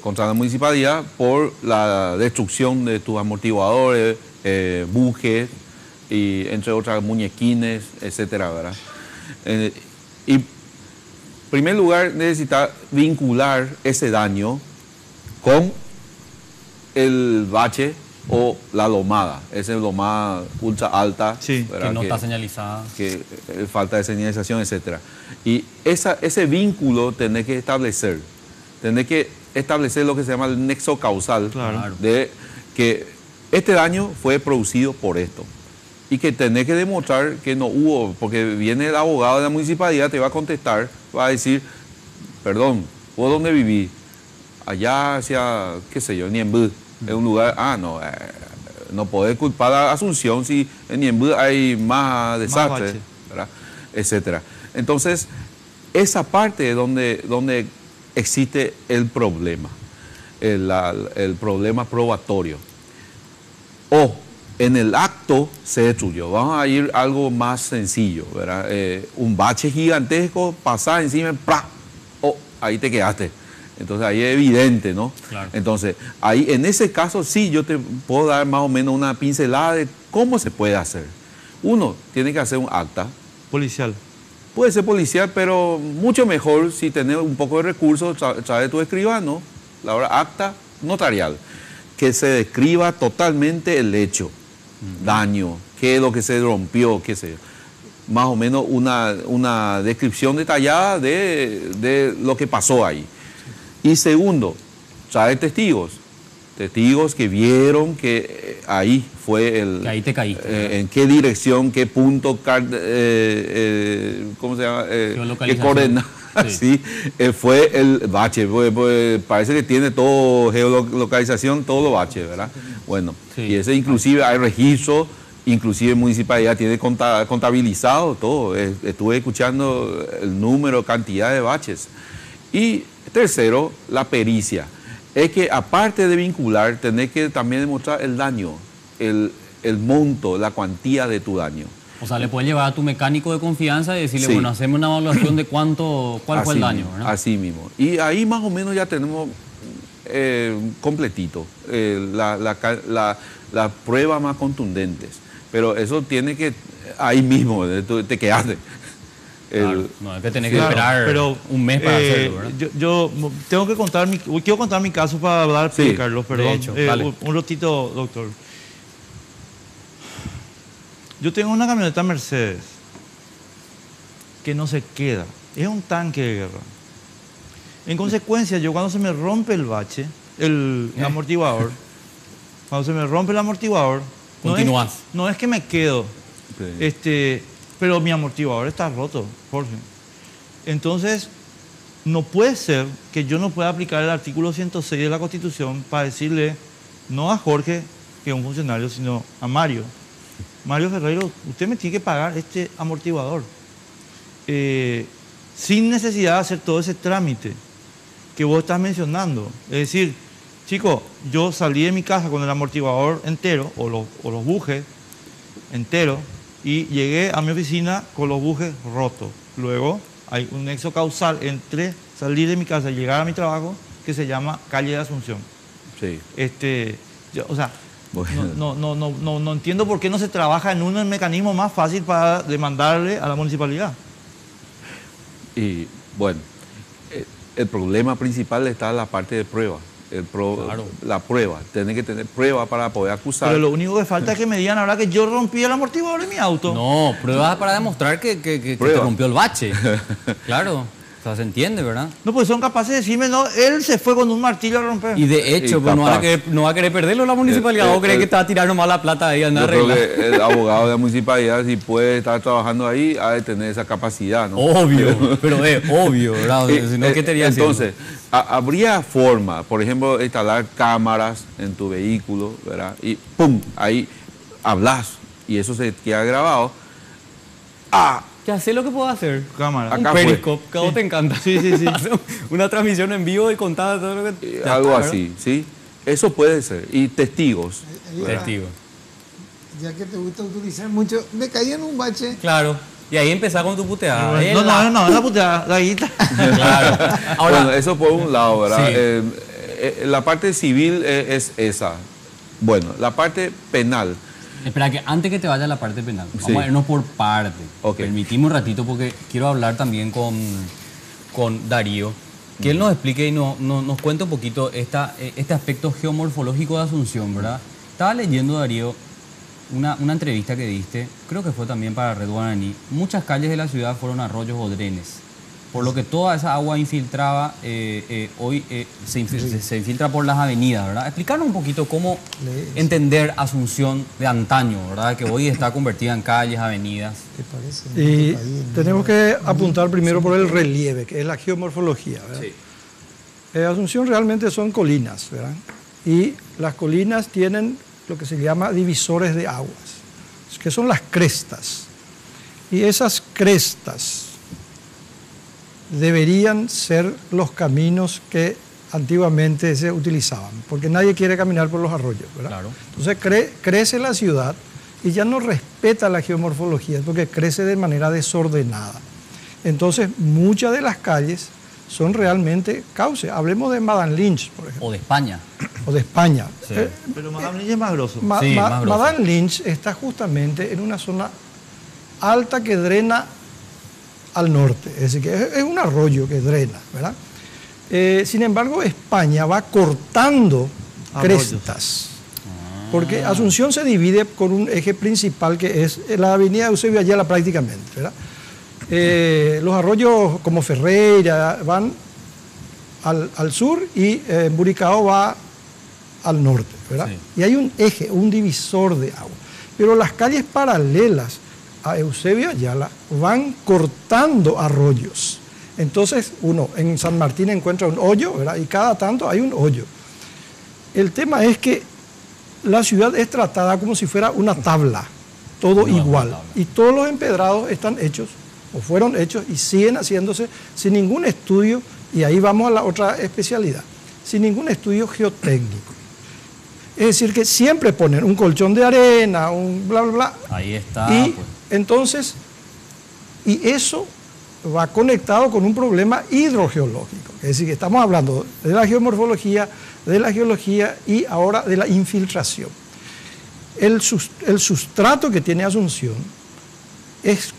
contra la municipalidad por la destrucción de tus amortiguadores, bujes, y entre otras muñequines, etcétera, ¿verdad? Y en primer lugar, necesita vincular ese daño con el bache o la lomada. Esa es lomada ultra alta, sí, que no está señalizada. Que falta de señalización, etc. Y ese vínculo tenés que establecer. Tenés que establecer lo que se llama el nexo causal, claro, de que este daño fue producido por esto. Y que tenés que demostrar que no hubo, porque viene el abogado de la municipalidad, te va a contestar, va a decir, perdón, ¿vos dónde vivís? Allá hacia, qué sé yo, Niembú, en un lugar, no podés culpar a Asunción si en Niembú hay más desastres, ¿verdad? Etcétera. Entonces, esa parte es donde existe el problema, el problema probatorio. En el acto se destruyó. Vamos a ir a algo más sencillo, ¿verdad? Un bache gigantesco, pasás encima, ¡plá! Ahí te quedaste. Entonces ahí es evidente, ¿no? Claro. Entonces, ahí en ese caso sí yo te puedo dar más o menos una pincelada de cómo se puede hacer. Uno tiene que hacer un acta. Policial. Puede ser policial, pero mucho mejor si tenés un poco de recursos, trae tu escribano, la hora acta notarial, que se describa totalmente el hecho. Daño, qué es lo que se rompió, qué sé yo. Más o menos una descripción detallada de lo que pasó ahí. Y segundo, trae testigos que vieron que ahí fue Que ahí te caíste. en qué dirección, qué punto, ¿cómo se llama? Qué coordenada. Sí. Fue el bache, pues, parece que tiene todo, geolocalización, todo lo bache, ¿verdad? Bueno, sí. Y ese inclusive hay registro, inclusive municipalidad tiene contabilizado todo. Estuve escuchando el número, cantidad de baches. Y tercero, la pericia. Es que aparte de vincular, tenés que también demostrar el daño, el monto, la cuantía de tu daño. O sea, le puedes llevar a tu mecánico de confianza y decirle, sí, bueno, haceme una evaluación de cuál fue el daño, ¿verdad? Así mismo. Y ahí más o menos ya tenemos completito las pruebas más contundentes. Pero eso tiene que, ahí mismo, te quedaste. Claro, no es que tenés que esperar un mes para hacerlo, ¿verdad? Yo tengo que quiero contar mi caso para hablar, Sí, Carlos, perdón. de hecho, dale. Un ratito, doctor. Yo tengo una camioneta Mercedes que no se queda, es un tanque de guerra. En consecuencia, yo cuando se me rompe el bache, el amortiguador, cuando se me rompe el amortiguador, Continúas. no es que me quedo, Sí. pero mi amortiguador está roto, Jorge. Entonces, no puede ser que yo no pueda aplicar el artículo 106 de la Constitución para decirle, no a Jorge, que es un funcionario, sino a Mario. Mario Ferreiro, usted me tiene que pagar este amortiguador. Sin necesidad de hacer todo ese trámite que vos estás mencionando. Es decir, chico, yo salí de mi casa con el amortiguador entero, o los bujes enteros, y llegué a mi oficina con los bujes rotos. Luego hay un nexo causal entre salir de mi casa y llegar a mi trabajo que se llama calle de Asunción. Sí. Bueno. No entiendo por qué no se trabaja en un mecanismo más fácil para demandarle a la municipalidad. Y bueno, el problema principal está en la parte de prueba. Claro. La prueba, tiene que tener prueba para poder acusar. Pero lo único que falta es que me digan ahora que yo rompí el amortiguador de mi auto. No, pruebas para demostrar que te rompió el bache. Claro, o sea, se entiende, ¿verdad? No, pues son capaces de decirme, no, él se fue con un martillo a romper. Y de hecho, Y pues, capaz. no va a querer perderlo la municipalidad. ¿O cree que te va a tirar nomás la plata ahí a andar Yo creo arreglando? que el abogado de la municipalidad, si puede estar trabajando ahí, ha de tener esa capacidad, ¿no? Obvio, pero es obvio, ¿verdad? Si no, ¿qué te haría Entonces, habría forma, por ejemplo, instalar cámaras en tu vehículo, ¿verdad? Y ¡pum! Ahí hablas y eso se queda grabado. Ya sé lo que puedo hacer. Cámara. Un Acá fue. Periscope, que a vos te encanta. Sí. Hacer una transmisión en vivo y contar todo lo que... Ya Algo está, así, ¿sí? Eso puede ser. Y testigos. ¿verdad? Testigo. Ya que te gusta utilizar mucho, me caí en un bache. Claro. Y ahí empezar con tu puteada. No, la puteada, la guita. Claro. Ahora, Bueno, eso por un lado, ¿verdad? Sí. La parte civil es esa. Bueno, la parte penal. espera, que antes que te vaya a la parte penal, Sí. vamos a irnos por parte. Ok. Permitimos un ratito porque quiero hablar también con Darío, que él nos explique y nos cuente un poquito este aspecto geomorfológico de Asunción, ¿verdad? Estaba leyendo, Darío, una entrevista que diste, creo que fue también para Red Guaraní. Muchas calles de la ciudad fueron arroyos o drenes, por lo que toda esa agua infiltraba, hoy se infiltra por las avenidas, ¿verdad? Explicarnos un poquito cómo entender Asunción de antaño, ¿verdad? Que hoy está convertida en calles, avenidas. ¿Te parece? Y Este país, ¿no? tenemos que apuntar primero por el relieve, que es la geomorfología, ¿verdad? Sí. Asunción realmente son colinas, ¿verdad? Y las colinas tienen lo que se llama divisores de aguas, que son las crestas. Y esas crestas deberían ser los caminos que antiguamente se utilizaban, porque nadie quiere caminar por los arroyos, ¿verdad? Claro. Entonces crece la ciudad y ya no respeta la geomorfología, porque crece de manera desordenada. Entonces muchas de las calles son realmente cauces. Hablemos de Madame Lynch, por ejemplo, O de España. o de España. Sí. Pero Madame Lynch es más grosso. Sí, más grosso. Madame Lynch está justamente en una zona alta que drena al norte, es decir, que es un arroyo que drena, ¿verdad? Sin embargo, España va cortando Arroyos. crestas, porque Asunción se divide con un eje principal que es la avenida Eusebio Ayala prácticamente, ¿verdad? Los arroyos como Ferreira van al sur y Buricao va al norte, ¿verdad? Sí. Y hay un eje, un divisor de agua. Pero las calles paralelas a Eusebio Ayala van cortando arroyos. Entonces uno en San Martín encuentra un hoyo, ¿verdad? Y cada tanto hay un hoyo. El tema es que la ciudad es tratada como si fuera una tabla, todo No, igual. una tabla. Y todos los empedrados están hechos o fueron hechos y siguen haciéndose sin ningún estudio, y ahí vamos a la otra especialidad, sin ningún estudio geotécnico. Es decir, que siempre ponen un colchón de arena, un bla, bla, bla. Ahí está. Y pues. entonces, y eso va conectado con un problema hidrogeológico. Es decir, que estamos hablando de la geomorfología, de la geología y ahora de la infiltración. El sustrato que tiene Asunción es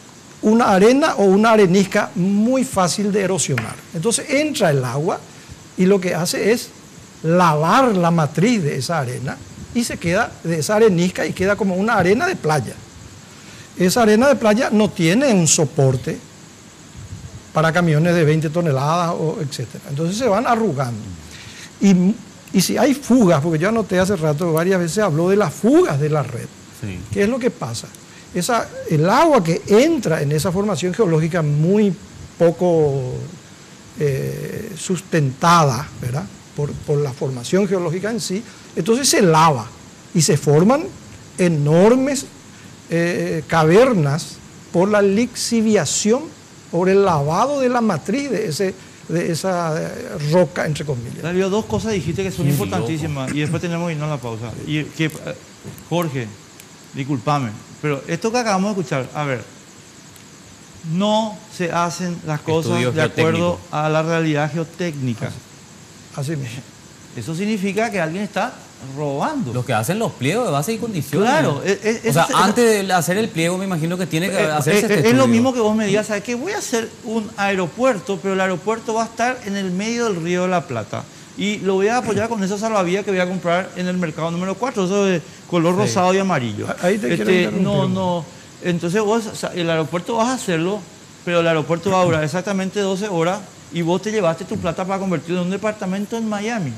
una arena o una arenisca muy fácil de erosionar. Entonces entra el agua y lo que hace es lavar la matriz de esa arena y se queda de esa arenisca y queda como una arena de playa. Esa arena de playa no tiene un soporte para camiones de 20 toneladas, o etc. Entonces se van arrugando. Y si hay fugas, porque yo anoté hace rato, varias veces habló de las fugas de la red. Sí. ¿Qué es lo que pasa? El agua que entra en esa formación geológica muy poco sustentada, ¿verdad? Por la formación geológica en sí, entonces se lava y se forman enormes cavernas por la lixiviación, por el lavado de la matriz de esa roca, entre comillas. Darío, dos cosas dijiste que son importantísimas y después tenemos que irnos a la pausa. Y que, Jorge, discúlpame, pero esto que acabamos de escuchar, a ver, no se hacen las cosas Estudios de acuerdo geotécnicos. a la realidad geotécnica. Así mismo. Eso significa que alguien está robando. Los que hacen los pliegos de base y condiciones. Claro, O sea, antes de hacer el pliego, me imagino que tiene que hacerse este es lo estudio. mismo que vos me digas, ¿sabes qué? Voy a hacer un aeropuerto, pero el aeropuerto va a estar en el medio del Río de la Plata. Y lo voy a apoyar con esos salvavidas que voy a comprar en el mercado número 4, eso de color rosado y amarillo. Ahí te quiero interrumpir. no. Entonces vos, o sea, el aeropuerto vas a hacerlo, pero el aeropuerto va a durar exactamente 12 horas y vos te llevaste tu plata para convertirlo en un departamento en Miami.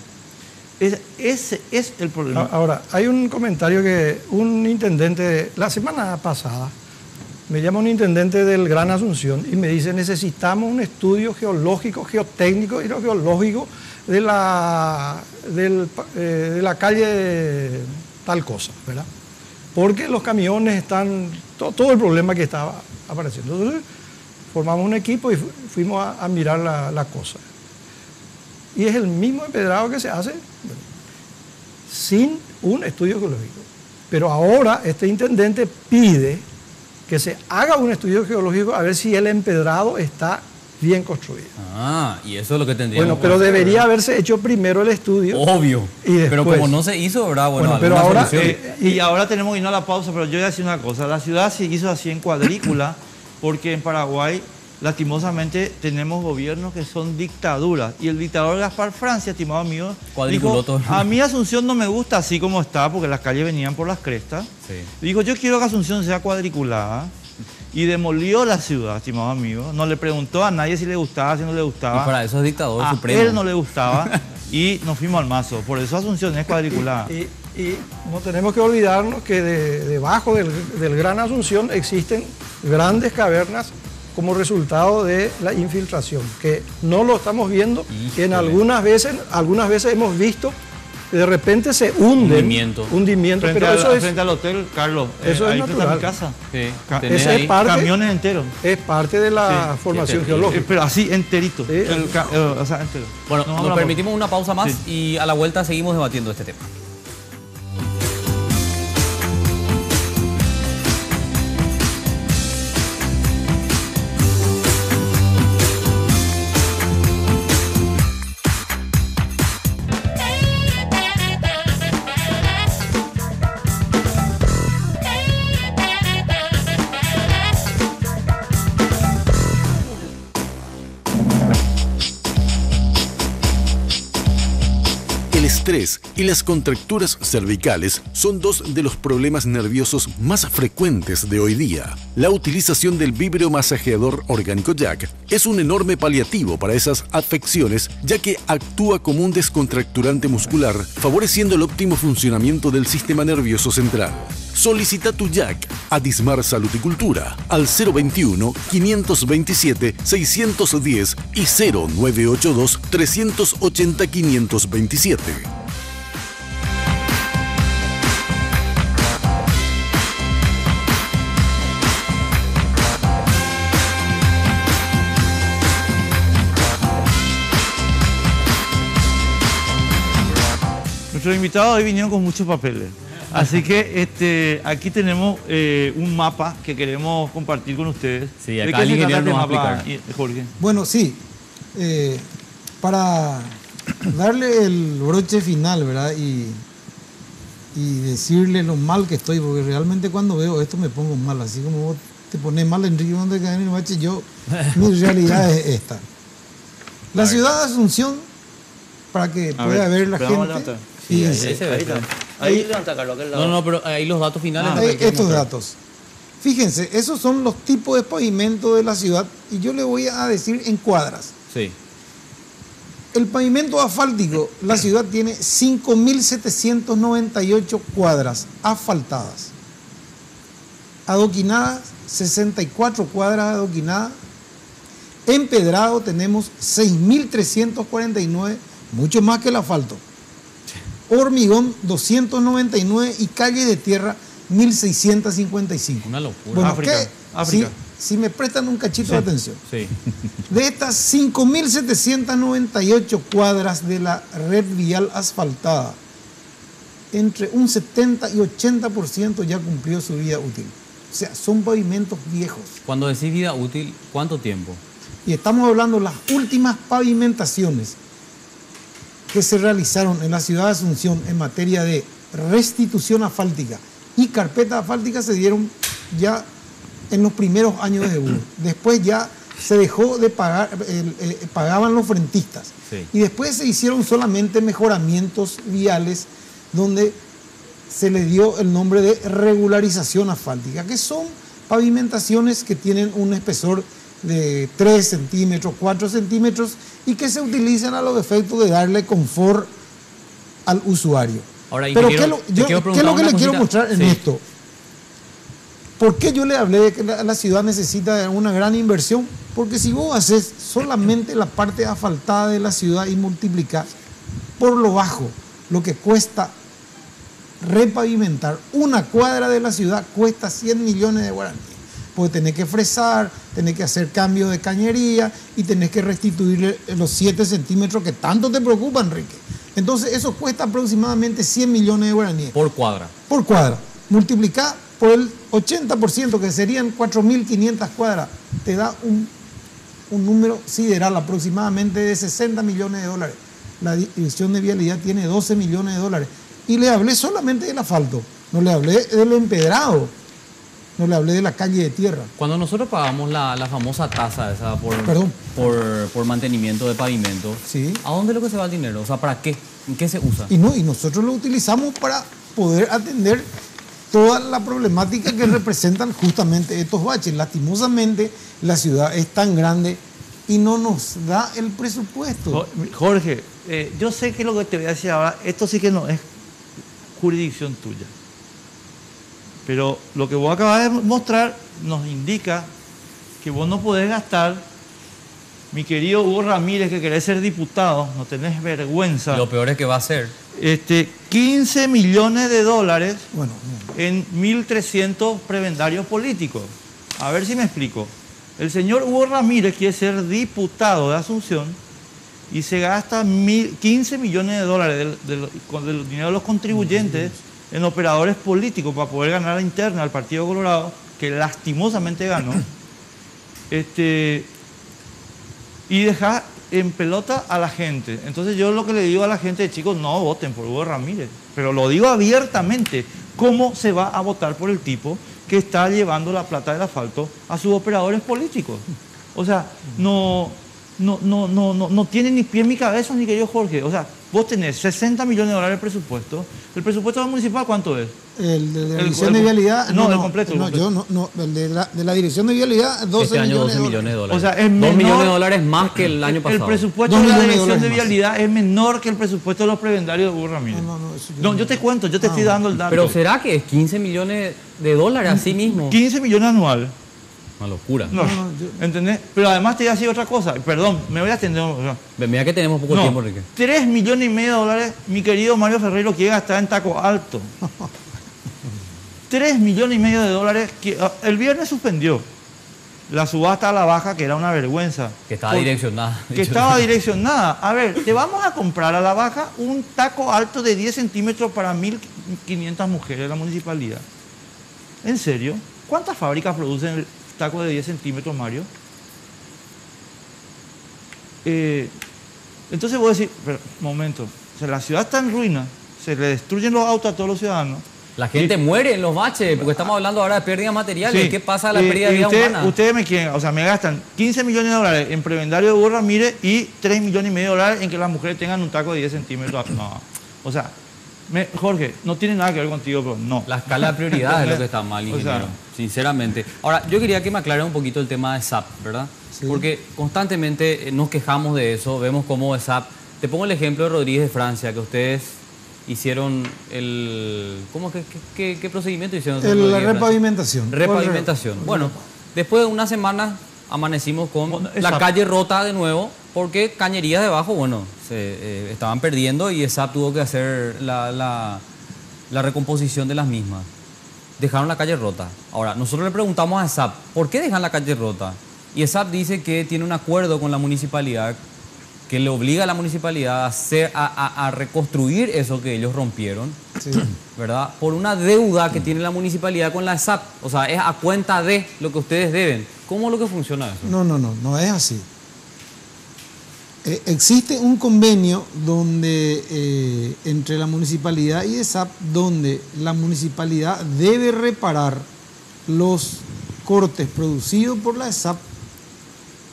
Ese es el problema. Ahora, hay un comentario que un intendente, la semana pasada, me llama un intendente del Gran Asunción y me dice, necesitamos un estudio geológico, geotécnico y geológico de la calle tal cosa, ¿verdad? Porque los camiones están, todo el problema que estaba apareciendo. Entonces, formamos un equipo y fuimos a mirar la cosa. Y es el mismo empedrado que se hace sin un estudio geológico. Pero ahora este intendente pide que se haga un estudio geológico a ver si el empedrado está bien construido. Ah, y eso es lo que tendríamos. Bueno, pero debería haberse hecho primero el estudio. Obvio. Y después, pero como no se hizo, ¿verdad? Bueno, pero alguna ahora, solución. Y ahora tenemos que irnos a la pausa, pero yo voy a decir una cosa. La ciudad se hizo así en cuadrícula porque en Paraguay, lastimosamente, tenemos gobiernos que son dictaduras. Y el dictador Gaspar Francia, estimado amigo, Cuadriculó dijo, todo. a mí Asunción no me gusta así como está, porque las calles venían por las crestas. Sí. Dijo, yo quiero que Asunción sea cuadriculada. Y demolió la ciudad, estimado amigo. No le preguntó a nadie si le gustaba, si no le gustaba. Y para eso es dictador A supremo. él no le gustaba y nos fuimos al mazo. Por eso Asunción es cuadriculada. y no tenemos que olvidarnos que debajo del Gran Asunción existen grandes cavernas como resultado de la infiltración, que no lo estamos viendo, que en algunas veces hemos visto que de repente se hunden. Hundimiento. Frente, pero eso frente al hotel, Carlos. eso es ahí frente a natural. mi casa. Sí. Tenés Ese ahí es parte- camiones enteros. es parte de la formación geológica. Pero así enterito. Sí. O sea, entero. Bueno, vamos a nos la permitimos una pausa más Sí. y a la vuelta seguimos debatiendo este tema. El estrés y las contracturas cervicales son dos de los problemas nerviosos más frecuentes de hoy día. La utilización del vibromasajeador orgánico Jack es un enorme paliativo para esas afecciones, ya que actúa como un descontracturante muscular, favoreciendo el óptimo funcionamiento del sistema nervioso central. Solicita tu Jack a Dismar Salud y Cultura al 021-527-610 y 0982-380-527. Nuestros invitados hoy vinieron con muchos papeles. Así que aquí tenemos un mapa que queremos compartir con ustedes. Sí, ¿De acá qué el se trata ingeniero este nos va a mapa, explicar. Jorge? Bueno, sí. Para darle el broche final, ¿verdad? Y decirle lo mal que estoy, porque realmente cuando veo esto me pongo mal, así como vos te pones mal, Enrique Montecadena y Bache, mi realidad es esta. La ciudad de Asunción, para que pueda ver la gente, fíjense. Ahí levanta, Carlos, aquel lado. No, pero ahí los datos finales. Estos datos. Fíjense, esos son los tipos de pavimento de la ciudad y yo le voy a decir en cuadras. Sí. El pavimento asfáltico, la ciudad tiene 5.798 cuadras asfaltadas. Adoquinadas, 64 cuadras adoquinadas. Empedrado tenemos 6.349, mucho más que el asfalto. Hormigón, 299 y calle de tierra, 1.655. Una locura. Bueno, África. Si me prestan un cachito de atención. Sí. De estas 5.798 cuadras de la red vial asfaltada, entre un 70 y 80% ya cumplió su vida útil. O sea, son pavimentos viejos. Cuando decís vida útil, ¿cuánto tiempo? Y estamos hablando de las últimas pavimentaciones que se realizaron en la ciudad de Asunción en materia de restitución asfáltica y carpeta asfáltica se dieron ya en los primeros años de debut. Después ya se dejó de pagar, pagaban los frentistas. Sí. Y después se hicieron solamente mejoramientos viales donde se le dio el nombre de regularización asfáltica, que son pavimentaciones que tienen un espesor de 3 centímetros, 4 centímetros y que se utilizan a los efectos de darle confort al usuario. Ahora, pero ¿qué es lo que le quiero mostrar en sí. esto? ¿Por qué yo le hablé de que la ciudad necesita una gran inversión? Porque si vos haces solamente la parte asfaltada de la ciudad y multiplicás por lo bajo lo que cuesta repavimentar una cuadra de la ciudad, cuesta 100 millones de guaraníes. Porque tenés que fresar, tenés que hacer cambio de cañería y tenés que restituir los 7 centímetros que tanto te preocupa, Enrique. Entonces eso cuesta aproximadamente 100 millones de guaraníes. Por cuadra. Por cuadra. Multiplicá por el 80%, que serían 4.500 cuadras, te da un número sideral aproximadamente de 60 millones de dólares. La Dirección de Vialidad tiene 12 millones de dólares. Y le hablé solamente del asfalto, no le hablé del empedrado, no le hablé de la calle de tierra. Cuando nosotros pagamos la famosa tasa esa por mantenimiento de pavimento, Sí. ¿a dónde es lo que se va el dinero? O sea, ¿para qué? ¿En qué se usa? Y nosotros lo utilizamos para poder atender toda la problemática que representan justamente estos baches. Lastimosamente, la ciudad es tan grande y no nos da el presupuesto. Jorge, yo sé que lo que te voy a decir ahora, esto sí que no es jurisdicción tuya. Pero lo que vos acabas de mostrar nos indica que vos no podés gastar, mi querido Hugo Ramírez, que querés ser diputado, no tenés vergüenza. Lo peor es que va a ser 15 millones de dólares Bueno, en 1.300 prebendarios políticos. A ver si me explico. El señor Hugo Ramírez quiere ser diputado de Asunción y se gasta 15 millones de dólares del dinero de los contribuyentes en operadores políticos para poder ganar la interna al Partido Colorado, que lastimosamente ganó, y dejar en pelota a la gente. Entonces yo lo que le digo a la gente, chicos, no voten por Hugo Ramírez, pero lo digo abiertamente, ¿cómo se va a votar por el tipo que está llevando la plata del asfalto a sus operadores políticos? O sea, no tiene ni pie ni cabeza, ni querido Jorge. O sea, vos tenés 60 millones de dólares de presupuesto. ¿El presupuesto municipal cuánto es? el de la Dirección de Vialidad... No, el completo. No, el de la Dirección de Vialidad, 12 este año millones 12 millones de dólares. O sea, es 2 menor, millones de dólares más que el año pasado. El presupuesto 2 de la millones de Dirección de dólares más. Vialidad es menor que el presupuesto de los prebendarios de Hugo Ramírez. No, yo te cuento, yo te estoy dando el dato. Pero ¿será que es 15 millones de dólares así mismo? 15 millones anual. Una locura. No, ¿entendés? Pero además te voy a decir otra cosa. Perdón, me voy a atender. Mira que tenemos poco tiempo, Enrique. 3 millones y medio de dólares, mi querido Mario Ferreiro quiere gastar en Taco Alto. 3 millones y medio de dólares que el viernes suspendió la subasta a la baja, que era una vergüenza. Que estaba direccionada. Que estaba direccionada. A ver, te vamos a comprar a la baja un taco alto de 10 centímetros para 1.500 mujeres de la municipalidad. ¿En serio? ¿Cuántas fábricas producen taco de 10 centímetros, Mario? Entonces voy a decir, pero, momento, o sea, la ciudad está en ruina, se le destruyen los autos a todos los ciudadanos La gente muere en los baches, porque estamos hablando ahora de pérdidas materiales. Sí. ¿Qué pasa a la pérdida de vida humana? Ustedes me quieren, o sea, me gastan 15 millones de dólares en prebendario de burra, mire, y 3 millones y medio de dólares en que las mujeres tengan un taco de 10 centímetros. No, o sea, Jorge, no tiene nada que ver contigo, pero no. La escala de prioridad es lo que está mal, ingeniero, O sea, sinceramente. Ahora, yo quería que me aclaren un poquito el tema de SAP, ¿verdad? Sí. Porque constantemente nos quejamos de eso, vemos cómo SAP... Te pongo el ejemplo de Rodríguez de Francia, que ustedes hicieron el... ¿Cómo qué procedimiento hicieron? La Rodríguez de Francia? repavimentación. Repavimentación. Bueno, después de una semana amanecimos con la calle rota de nuevo, porque cañerías debajo, bueno, se estaban perdiendo y ESAP tuvo que hacer la recomposición de las mismas. Dejaron la calle rota. Ahora, nosotros le preguntamos a ESAP, ¿por qué dejan la calle rota? Y ESAP dice que tiene un acuerdo con la municipalidad que le obliga a la municipalidad a reconstruir eso que ellos rompieron, Sí. ¿verdad? Por una deuda que tiene la municipalidad con la ESAP. O sea, es a cuenta de lo que ustedes deben. ¿Cómo es lo que funciona eso? No es así. Existe un convenio donde entre la municipalidad y ESAP, donde la municipalidad debe reparar los cortes producidos por la ESAP,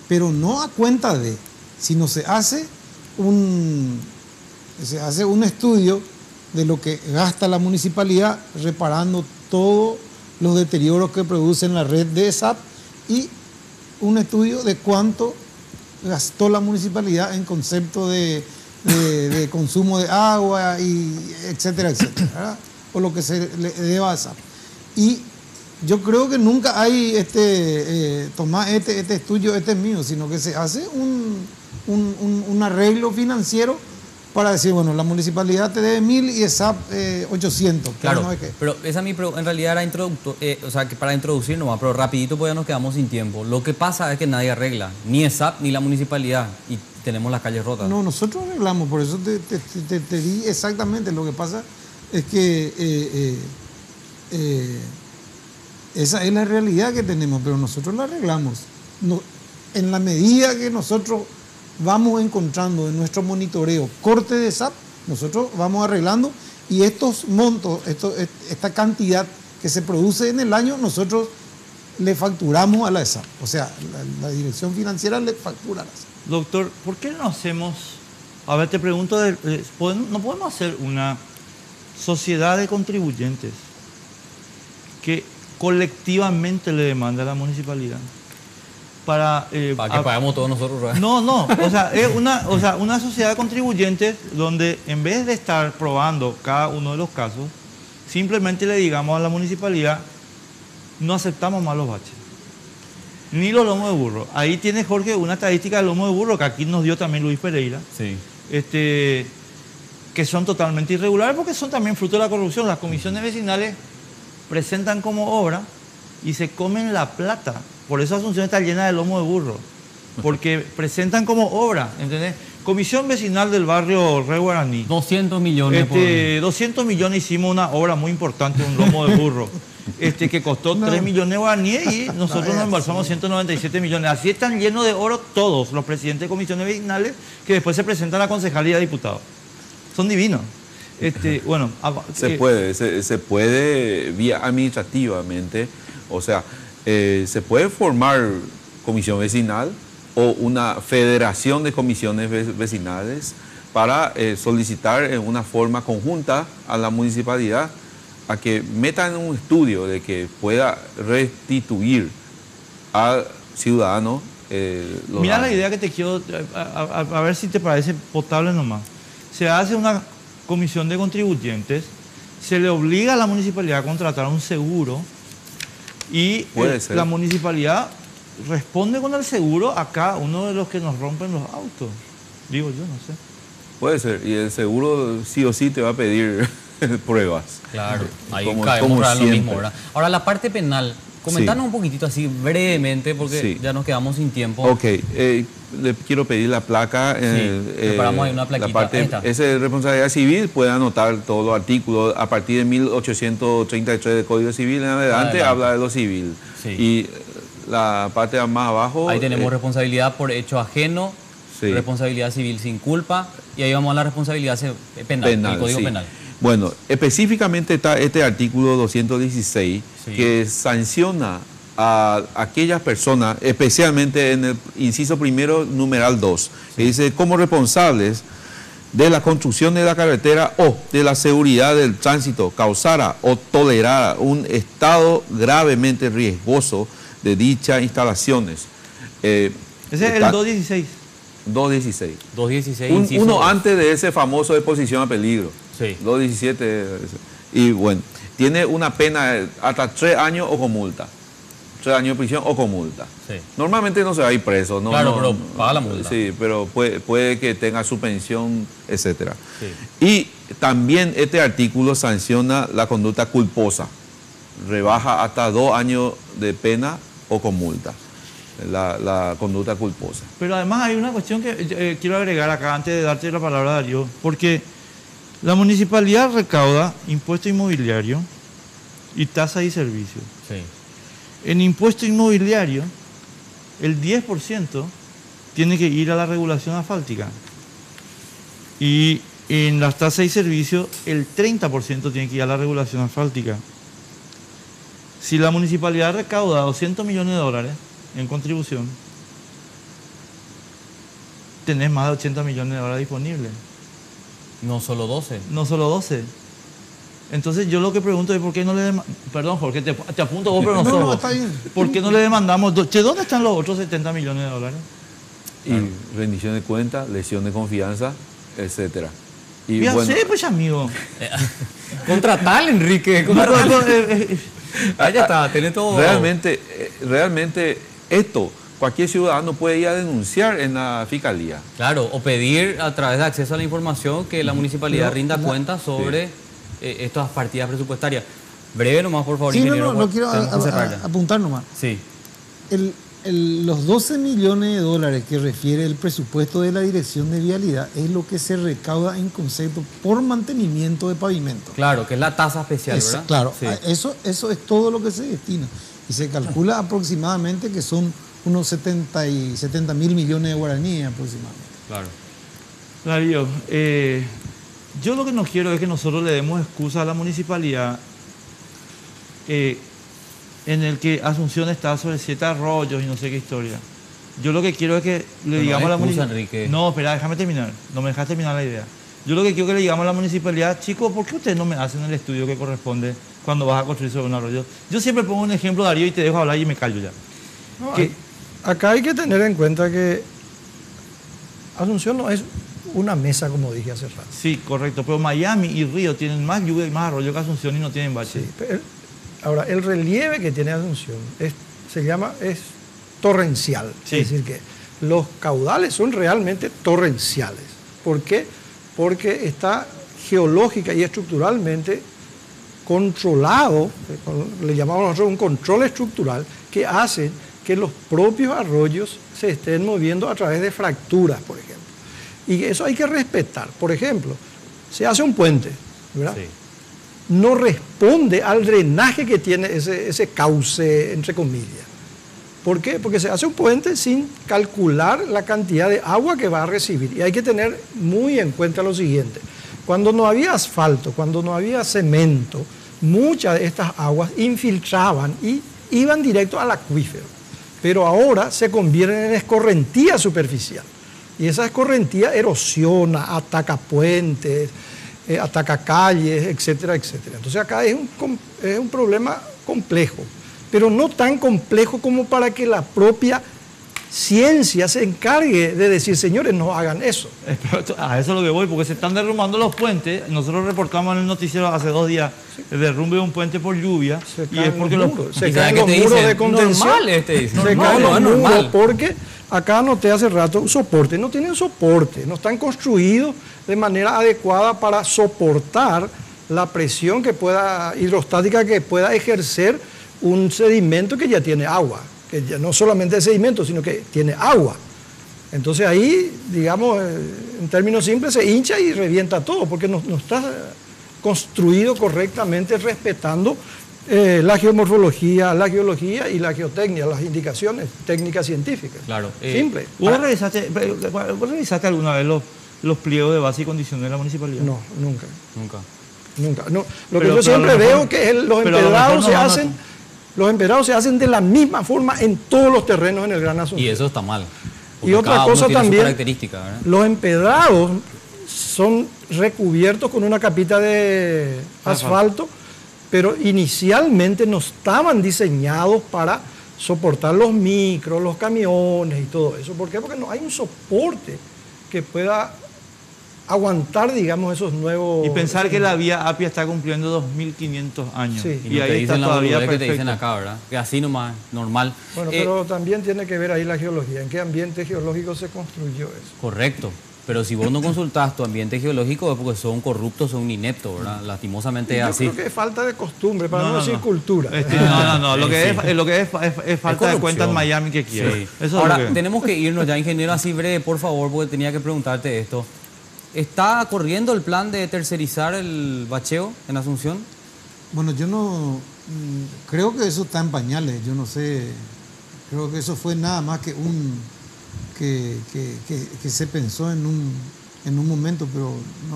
pero no a cuenta de, sino se hace un estudio de lo que gasta la municipalidad reparando todos los deterioros que produce en la red de ESAP y un estudio de cuánto gastó la municipalidad en concepto de consumo de agua, y etcétera, etcétera, ¿verdad? O lo que se le deba a ESAP. Y yo creo que nunca hay tomar este estudio, es mío, sino que se hace un arreglo financiero para decir, bueno, la municipalidad te debe 1.000 y ESAP 800. Claro, no es que... pero esa en realidad era o sea, que para introducir nomás, pero rapidito pues ya nos quedamos sin tiempo. Lo que pasa es que nadie arregla, ni ESAP ni la municipalidad, y tenemos las calles rotas. No, nosotros arreglamos, por eso te di exactamente. Lo que pasa es que esa es la realidad que tenemos, pero nosotros la arreglamos. No, en la medida que nosotros vamos encontrando en nuestro monitoreo corte de SAP, nosotros vamos arreglando, y estos montos, esta cantidad que se produce en el año, nosotros le facturamos a la ESAP. O sea, la dirección financiera le factura a la ESAP. Doctor, ¿por qué no hacemos, a ver, te pregunto, ¿no podemos hacer una sociedad de contribuyentes que colectivamente le demanda a la municipalidad? Para que pagamos todos nosotros, ¿verdad? No, o sea, es una sociedad de contribuyentes donde en vez de estar probando cada uno de los casos, simplemente le digamos a la municipalidad, no aceptamos más los baches, ni los lomos de burro. Ahí tiene Jorge una estadística de lomo de burro que aquí nos dio también Luis Pereira, Sí. que son totalmente irregulares porque son también fruto de la corrupción. Las comisiones vecinales presentan como obra y se comen la plata. Por eso Asunción está llena de lomo de burro, porque presentan como obra, ¿entendés? Comisión vecinal del barrio Rey Guaraní. 200 millones. 200 millones hicimos una obra muy importante, un lomo de burro, que costó 3 millones de guaraníes y nosotros nos embolsamos 197 millones. Así están llenos de oro todos los presidentes de comisiones vecinales que después se presentan a la concejalía de diputados. Son divinos. Bueno, se puede vía administrativamente, o sea, se puede formar comisión vecinal o una federación de comisiones vecinales para solicitar en una forma conjunta a la municipalidad a que metan un estudio de que pueda restituir al ciudadano los Mira daños. la idea que te quiero, a ver si te parece potable nomás. Se hace una comisión de contribuyentes, se le obliga a la municipalidad a contratar un seguro y la municipalidad responde con el seguro a cada uno de los que nos rompen los autos. Digo yo, no sé. Puede ser, y el seguro sí o sí te va a pedir pruebas. Claro, ahí como caemos en lo siempre. mismo, ¿verdad? Ahora, la parte penal, comentanos Sí. un poquitito así brevemente, porque Sí. ya nos quedamos sin tiempo. Ok, le quiero pedir la placa. preparamos ahí una plaquita. La parte, Ahí está. esa de responsabilidad civil, puede anotar todos los artículos. A partir de 1833 del Código Civil en adelante, habla de lo civil. Sí. Y la parte más abajo... Ahí tenemos responsabilidad por hecho ajeno, Sí. responsabilidad civil sin culpa, y ahí vamos a la responsabilidad penal, el Código sí. Penal. Bueno, específicamente está este artículo 216 que sanciona a aquellas personas, especialmente en el inciso primero, numeral 2, que dice como responsables de la construcción de la carretera o de la seguridad del tránsito causara o tolerara un estado gravemente riesgoso de dichas instalaciones. Ese es el 216. 216. 216. Uno antes de ese famoso exposición a peligro. Sí. 217. Y bueno, tiene una pena hasta 3 años o con multa. 3 años de prisión o con multa. Sí. Normalmente no se va a ir preso. No, claro, no, pero paga la multa. Sí, pero puede que tenga suspensión, etc. Sí. Y también este artículo sanciona la conducta culposa. Rebaja hasta 2 años de pena o con multa. La conducta culposa. Pero además hay una cuestión que quiero agregar acá antes de darte la palabra, Darío, porque la municipalidad recauda impuesto inmobiliario y tasa y servicios. Sí. En impuesto inmobiliario, el 10% tiene que ir a la regulación asfáltica. Y en las tasas y servicios, el 30% tiene que ir a la regulación asfáltica. Si la municipalidad recauda 200 millones de dólares en contribución, tenés más de 80 millones de dólares disponibles. No solo 12. No solo 12. Entonces yo lo que pregunto es por qué no le demandamos... Perdón, Jorge, te apunto vos, pero no No, sos. está bien. ¿Por qué no le demandamos? Che, ¿dónde están los otros 70 millones de dólares? Y rendición de cuentas, lesión de confianza, etc. Y Ya bueno, sé, pues, amigo. Contratal, Enrique. Ahí ya está, tenés todo. realmente esto, cualquier ciudadano puede ir a denunciar en la fiscalía. Claro, o pedir a través de acceso a la información que la municipalidad rinda cuenta sobre estas partidas presupuestarias. Breve nomás, por favor, Sí, ingeniero. no quiero tenemos que cerrar ya. apuntar nomás. Sí, Los 12 millones de dólares que refiere el presupuesto de la Dirección de Vialidad es lo que se recauda en concepto por mantenimiento de pavimento. claro, que es la tasa especial, ¿verdad? Claro, Sí. eso es todo lo que se destina. Y se calcula aproximadamente que son unos 70 mil millones de guaraníes aproximadamente. Claro. Darío, yo lo que no quiero es que nosotros le demos excusa a la municipalidad en el que Asunción está sobre 7 arroyos y no sé qué historia. Yo lo que quiero es que le digamos a la municipalidad... No, espera, déjame terminar. No me dejas terminar la idea. Yo lo que quiero que le digamos a la municipalidad, chicos, ¿por qué ustedes no me hacen el estudio que corresponde cuando vas a construir sobre un arroyo? Yo siempre pongo un ejemplo, Darío, y te dejo hablar y me callo ya. No, ¿Qué? acá hay que tener en cuenta que Asunción no es una mesa, como dije hace rato. Sí, correcto. Pero Miami y Río tienen más lluvia y más arroyo que Asunción y no tienen baches. Sí, ahora, el relieve que tiene Asunción es torrencial. Sí. Es decir, que los caudales son realmente torrenciales. ¿Por qué? Porque está geológica y estructuralmente controlado, le llamamos nosotros un control estructural, que hace que los propios arroyos se estén moviendo a través de fracturas, por ejemplo. Y eso hay que respetar. Por ejemplo, se hace un puente, ¿verdad? Sí. No responde al drenaje que tiene ese cauce, entre comillas. ¿Por qué? Porque se hace un puente sin calcular la cantidad de agua que va a recibir. Y hay que tener muy en cuenta lo siguiente. Cuando no había asfalto, cuando no había cemento, muchas de estas aguas infiltraban y iban directo al acuífero. Pero ahora se convierten en escorrentía superficial. Y esa escorrentía erosiona, ataca puentes, ataca calles, etcétera, etcétera. Entonces acá es un problema complejo, pero no tan complejo como para que la propia ciencia se encargue de decir, señores, no hagan eso. A eso es lo que voy, porque se están derrumbando los puentes. Nosotros reportamos en el noticiero hace 2 días el derrumbe de un puente por lluvia. Y es porque se caen los muros de contención. Normal dice. Se caen los muros porque acá anoté hace rato un soporte. No tienen soporte, no están construidos de manera adecuada para soportar la presión hidrostática que pueda ejercer un sedimento que ya tiene agua. Que ya no solamente es sedimento, sino que tiene agua. Entonces ahí, digamos, en términos simples, se hincha y revienta todo, porque no está construido correctamente respetando la geomorfología, la geología y la geotecnia, las indicaciones técnicas científicas. Claro. Simple. ¿Vos revisaste alguna vez los pliegos de base y condiciones de la municipalidad? No, nunca. Nunca. Nunca. No, lo que Pero yo siempre a lo mejor- veo que los pero a lo empedrados mejor no se van a- hacen, los empedrados se hacen de la misma forma en todos los terrenos en el Gran Asunción. Y eso está mal. Y porque otra cada uno cosa tiene su también, característica, ¿verdad? los empedrados son recubiertos con una capita de asfalto, pero inicialmente no estaban diseñados para soportar los micros, los camiones y todo eso. ¿Por qué? Porque no hay un soporte que pueda aguantar, digamos, esos nuevos... Y pensar que la vía Apia está cumpliendo 2500 años. Sí. Y, no te ahí está dicen la todavía boludez que te dicen perfecto. acá, ¿verdad? Que así nomás, normal. Bueno, pero también tiene que ver ahí la geología. ¿En qué ambiente geológico se construyó eso? Correcto. Pero si vos no consultás tu ambiente geológico es porque son corruptos, son ineptos, ¿verdad? Lastimosamente es Yo así. creo que es falta de costumbre, para no, decir cultura. No. Lo que es falta de corrupción. cuenta en Miami que quiere. Sí. Eso Ahora, es lo que... tenemos que irnos ya, ingeniero, así breve, por favor, porque tenía que preguntarte esto. ¿Está corriendo el plan de tercerizar el bacheo en Asunción? Bueno, yo no creo que eso está en pañales, yo no sé, creo que eso fue nada más que que se pensó en un momento, pero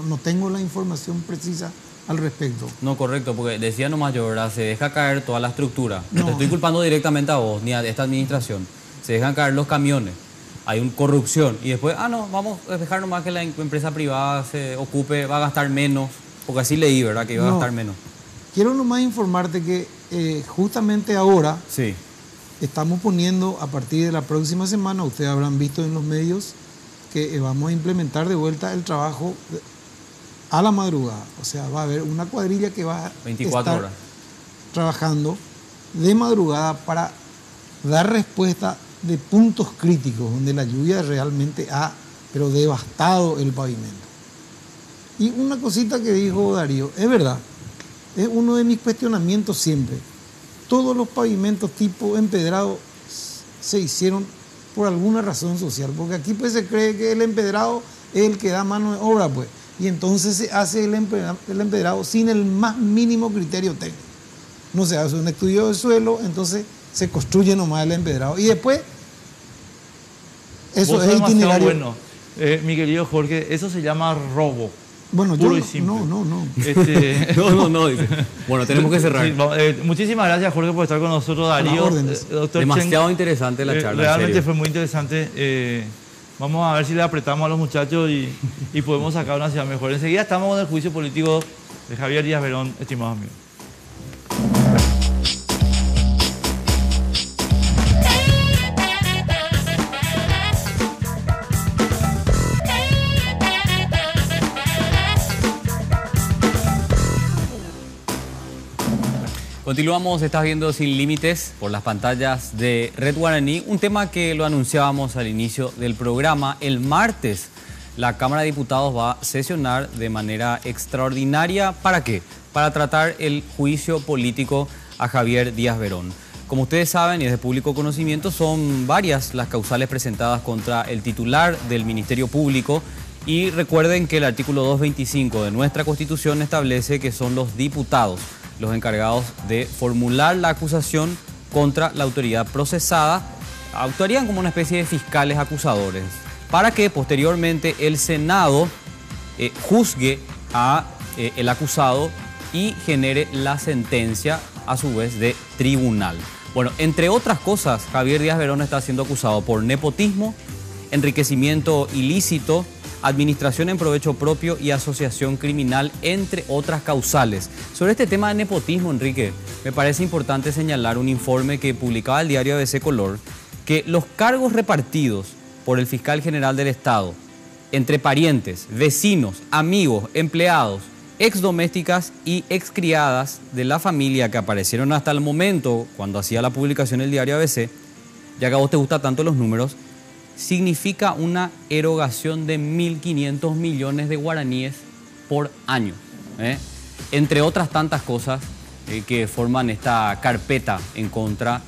no tengo la información precisa al respecto. No, correcto, porque decía nomás yo, ¿verdad? Se deja caer toda la estructura. No No. te estoy culpando directamente a vos, ni a esta administración. Se dejan caer los camiones. Hay una corrupción. Y después, vamos a dejar nomás que la empresa privada se ocupe, va a gastar menos. Porque así leí, ¿verdad? Que iba a No. gastar menos. Quiero nomás informarte que justamente ahora Sí. estamos poniendo, a partir de la próxima semana, ustedes habrán visto en los medios, que vamos a implementar de vuelta el trabajo a la madrugada. O sea, va a haber una cuadrilla que va a 24 estar horas. trabajando de madrugada para dar respuesta de puntos críticos donde la lluvia realmente ha devastado el pavimento. Y una cosita que dijo Darío, es verdad, es uno de mis cuestionamientos siempre. Todos los pavimentos tipo empedrado se hicieron por alguna razón social, porque aquí pues se cree que el empedrado es el que da mano de obra, pues, y entonces se hace el empedrado sin el más mínimo criterio técnico. No se hace un estudio de suelo, entonces se construye nomás el empedrado. Y después, eso Vos es sos demasiado itinerario. bueno. Mi querido Jorge, eso se llama robo. Bueno, Puro yo y simple. no. No, dice. Bueno, tenemos que cerrar. Sí, muchísimas gracias, Jorge, por estar con nosotros, Darío. órdenes. Doctor Demasiado Chen, interesante la charla. en realmente serio. fue muy interesante. Vamos a ver si le apretamos a los muchachos y podemos sacar una ciudad mejor. Enseguida estamos con el juicio político de Javier Díaz Verón, estimados amigos. Continuamos, estás viendo Sin Límites por las pantallas de Red Guaraní, un tema que lo anunciábamos al inicio del programa. El martes la Cámara de Diputados va a sesionar de manera extraordinaria. ¿Para qué? Para tratar el juicio político a Javier Díaz Verón. Como ustedes saben y es de público conocimiento, son varias las causales presentadas contra el titular del Ministerio Público. Y recuerden que el artículo 225 de nuestra Constitución establece que son los diputados los encargados de formular la acusación contra la autoridad procesada. Actuarían como una especie de fiscales acusadores para que posteriormente el Senado juzgue a el acusado y genere la sentencia a su vez de tribunal. Bueno, entre otras cosas, Javier Díaz Verón está siendo acusado por nepotismo, enriquecimiento ilícito, administración en provecho propio y asociación criminal, entre otras causales. Sobre este tema de nepotismo, Enrique, me parece importante señalar un informe que publicaba el diario ABC Color, que los cargos repartidos por el fiscal general del Estado entre parientes, vecinos, amigos, empleados, exdomésticas y excriadas de la familia que aparecieron hasta el momento cuando hacía la publicación el diario ABC, ya que a vos te gustan tanto los números, significa una erogación de 1.500 millones de guaraníes por año, entre otras tantas cosas que forman esta carpeta en contra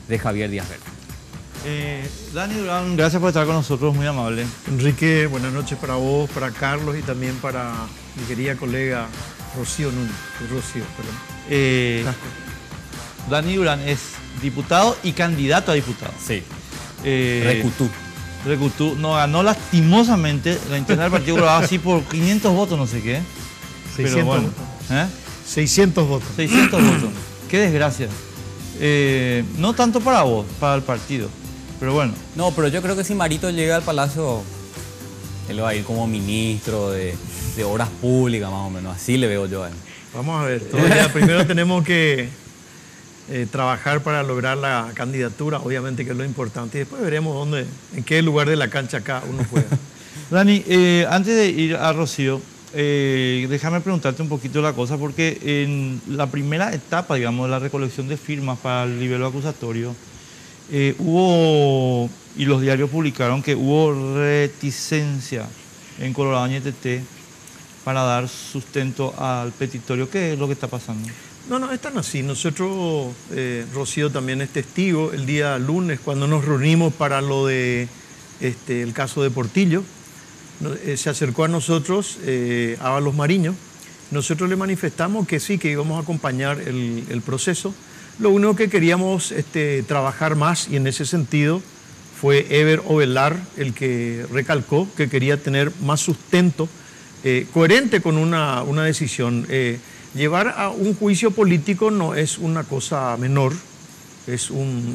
de Javier Díaz Verón. Dani Durán, gracias por estar con nosotros, muy amable. Enrique, buenas noches para vos, para Carlos y también para mi querida colega Rocío Núñez. Rocío, perdón. Dani Durán es diputado y candidato a diputado. Sí. Recutú. No, ganó lastimosamente la interna del Partido Colorado así por 500 votos, no sé qué. 600 Pero bueno, votos. ¿Eh? 600 votos. 600 votos. Qué desgracia. No tanto para vos, para el partido. Pero bueno. No, pero yo creo que si Marito llega al Palacio, él va a ir como ministro de obras públicas, más o menos. Así le veo yo a él. Vamos a ver. Todavía primero tenemos que trabajar para lograr la candidatura, obviamente que es lo importante. Y después veremos en qué lugar de la cancha cada uno juega. Dani, antes de ir a Rocío, déjame preguntarte un poquito la cosa, porque en la primera etapa, digamos, de la recolección de firmas para el libelo acusatorio, hubo, y los diarios publicaron que hubo reticencia en Colorado NTT para dar sustento al petitorio. ¿Qué es lo que está pasando? No, es tan así. Nosotros, Rocío también es testigo, el día lunes, cuando nos reunimos para lo de el caso de Portillo, se acercó a nosotros Ábalos Mariño. Nosotros le manifestamos que sí, que íbamos a acompañar el proceso. Lo único que queríamos trabajar más, y en ese sentido fue Eber Ovelar el que recalcó que quería tener más sustento coherente con una decisión. Llevar a un juicio político no es una cosa menor,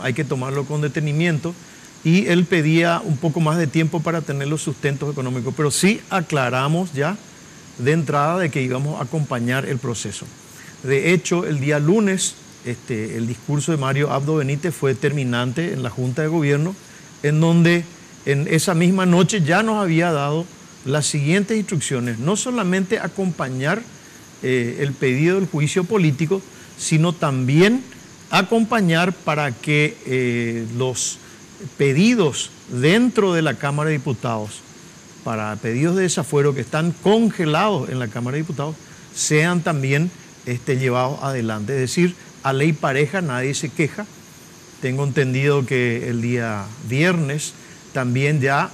hay que tomarlo con detenimiento, y él pedía un poco más de tiempo para tener los sustentos económicos, pero sí aclaramos ya de entrada de que íbamos a acompañar el proceso. De hecho, el día lunes, el discurso de Mario Abdo Benítez fue determinante en la Junta de Gobierno, en donde en esa misma noche ya nos había dado las siguientes instrucciones: no solamente acompañar el pedido del juicio político, sino también acompañar para que los pedidos dentro de la Cámara de Diputados, para pedidos de desafuero que están congelados en la Cámara de Diputados, sean también llevados adelante. Es decir, a ley pareja nadie se queja. Tengo entendido que el día viernes también ya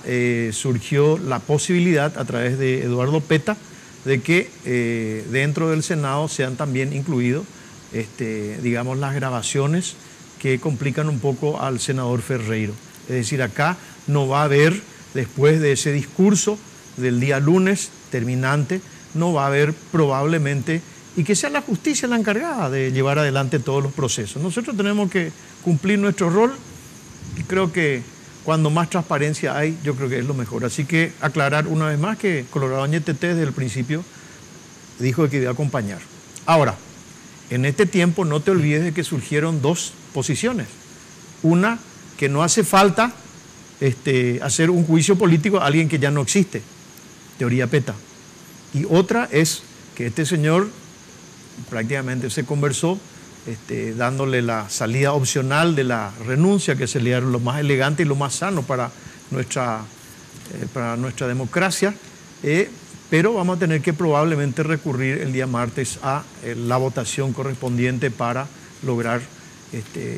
surgió la posibilidad a través de Eduardo Peta de que dentro del Senado sean también incluidos, digamos, las grabaciones que complican un poco al senador Ferreiro. Es decir, acá no va a haber, después de ese discurso del día lunes terminante, no va a haber probablemente, y que sea la justicia la encargada de llevar adelante todos los procesos. Nosotros tenemos que cumplir nuestro rol, y creo que cuando más transparencia hay, yo creo que es lo mejor. Así que aclarar una vez más que Colorado NTT desde el principio dijo que iba a acompañar. Ahora, en este tiempo no te olvides de que surgieron dos posiciones. Una, que no hace falta hacer un juicio político a alguien que ya no existe, teoría Peta. Y otra es que este señor prácticamente se conversó dándole la salida opcional de la renuncia, que sería lo más elegante y lo más sano para nuestra democracia, pero vamos a tener que probablemente recurrir el día martes a la votación correspondiente para lograr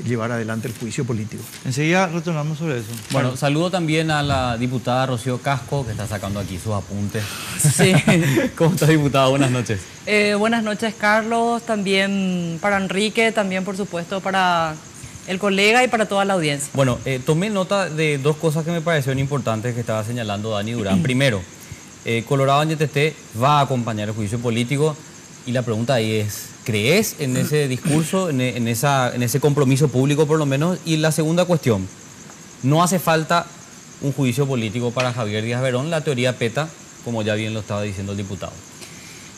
llevar adelante el juicio político. Enseguida retornamos sobre eso. Bueno, saludo también a la diputada Rocío Casco, que está sacando aquí sus apuntes. Sí. ¿Cómo está, diputada? Buenas noches. Buenas noches, Carlos, también para Enrique, también por supuesto para el colega y para toda la audiencia. Bueno, tomé nota de dos cosas que me parecieron importantes que estaba señalando Dani Durán. Primero, Colorado NTT va a acompañar el juicio político, y la pregunta ahí es: ¿crees en ese discurso, en ese compromiso público por lo menos? Y la segunda cuestión, no hace falta un juicio político para Javier Díaz Verón, la teoría Peta, como ya bien lo estaba diciendo el diputado.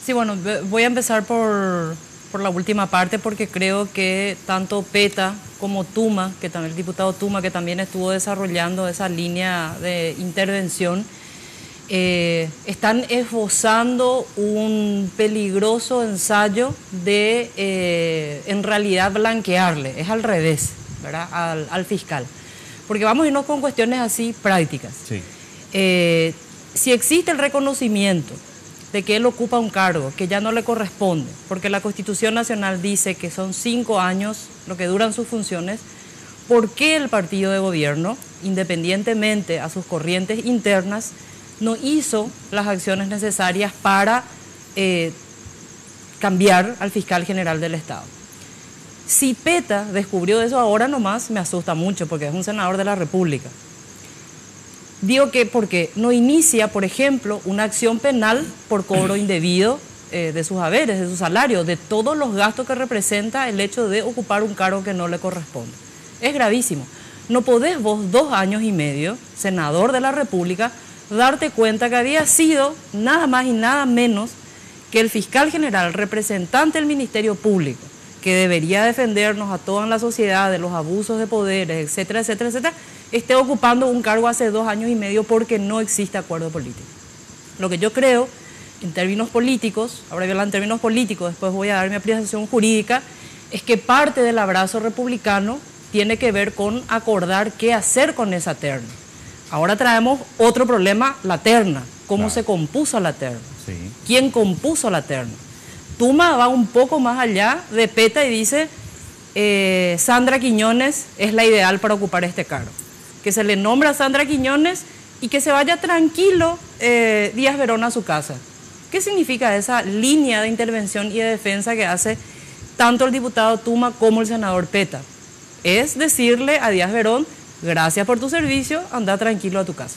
Sí, bueno, voy a empezar por la última parte, porque creo que tanto Peta como Tuma, que también el diputado Tuma, que también estuvo desarrollando esa línea de intervención, están esbozando un peligroso ensayo de, en realidad, blanquearle. Es al revés, ¿verdad?, al fiscal. Porque vamos a irnos con cuestiones así prácticas. Sí. Si existe el reconocimiento de que él ocupa un cargo que ya no le corresponde, porque la Constitución Nacional dice que son 5 años lo que duran sus funciones, ¿por qué el partido de gobierno, independientemente a sus corrientes internas, no hizo las acciones necesarias para cambiar al fiscal general del Estado? Si Peta descubrió eso ahora nomás, me asusta mucho, porque es un senador de la República. Digo que porque no inicia, por ejemplo, una acción penal por cobro indebido de sus haberes, de su salario, de todos los gastos que representa el hecho de ocupar un cargo que no le corresponde. Es gravísimo. No podés vos 2 años y medio, senador de la República, darte cuenta que había sido nada más y nada menos que el fiscal general, representante del Ministerio Público, que debería defendernos a toda la sociedad de los abusos de poderes, etcétera, etcétera, etcétera, esté ocupando un cargo hace 2 años y medio porque no existe acuerdo político. Lo que yo creo, en términos políticos, ahora voy a hablar en términos políticos, después voy a dar mi apreciación jurídica, es que parte del abrazo republicano tiene que ver con acordar qué hacer con esa terna. Ahora traemos otro problema, la terna, cómo se compuso la terna, quién compuso la terna. Tuma va un poco más allá de PETA y dice, Sandra Quiñones es la ideal para ocupar este cargo. Que se le nombra a Sandra Quiñones y que se vaya tranquilo Díaz Verón a su casa. ¿Qué significa esa línea de intervención y de defensa que hace tanto el diputado Tuma como el senador PETA? Es decirle a Díaz Verón, gracias por tu servicio, anda tranquilo a tu casa.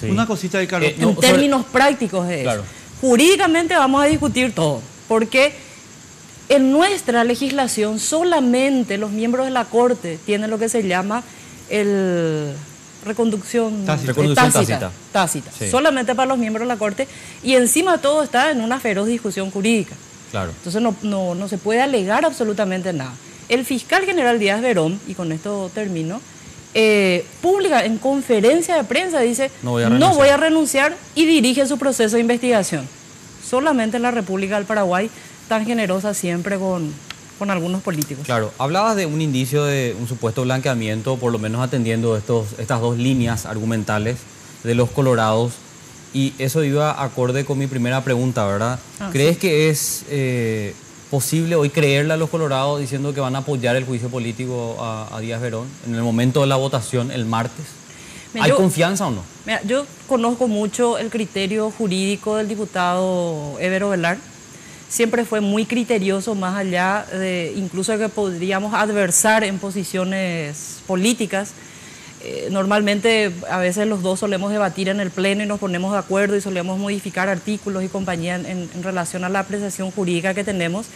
Sí. Una cosita de Carlos. En términos prácticos de eso. Jurídicamente vamos a discutir todo, porque en nuestra legislación solamente los miembros de la Corte tienen lo que se llama el reconducción tácita. Sí. Solamente para los miembros de la Corte, y encima todo está en una feroz discusión jurídica. Claro. Entonces no se puede alegar absolutamente nada. El fiscal general Díaz Verón, y con esto termino, pública en conferencia de prensa dice no voy a renunciar y dirige su proceso de investigación. Solamente en la República del Paraguay, tan generosa siempre con algunos políticos. Claro, hablabas de un indicio de un supuesto blanqueamiento, por lo menos atendiendo estas 2 líneas argumentales de los colorados, y eso iba acorde con mi primera pregunta, ¿verdad? ¿Crees que es posible hoy creerle a los colorados diciendo que van a apoyar el juicio político a Díaz Verón en el momento de la votación el martes? ¿Hay confianza o no? Mira, yo conozco mucho el criterio jurídico del diputado Évero Velar. Siempre fue muy criterioso, más allá de incluso que podríamos adversar en posiciones políticas. Normalmente a veces los dos solemos debatir en el pleno y nos ponemos de acuerdo y solemos modificar artículos y compañía en relación a la apreciación jurídica que tenemos.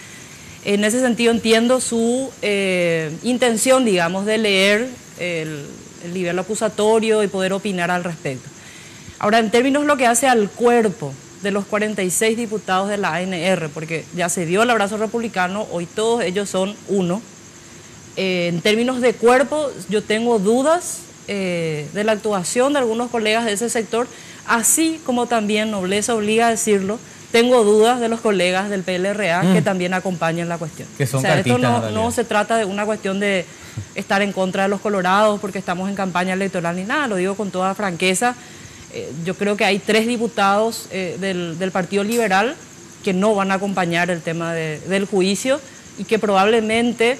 En ese sentido entiendo su intención, digamos, de leer el nivel acusatorio y poder opinar al respecto. Ahora, en términos de lo que hace al cuerpo de los 46 diputados de la ANR, porque ya se dio el abrazo republicano, hoy todos ellos son uno. En términos de cuerpo, yo tengo dudas de la actuación de algunos colegas de ese sector, así como también, nobleza obliga a decirlo, tengo dudas de los colegas del PLRA que también acompañan la cuestión. Que son esto no se trata de una cuestión de estar en contra de los colorados porque estamos en campaña electoral ni nada, lo digo con toda franqueza. Yo creo que hay 3 diputados del Partido Liberal que no van a acompañar el tema del juicio y que probablemente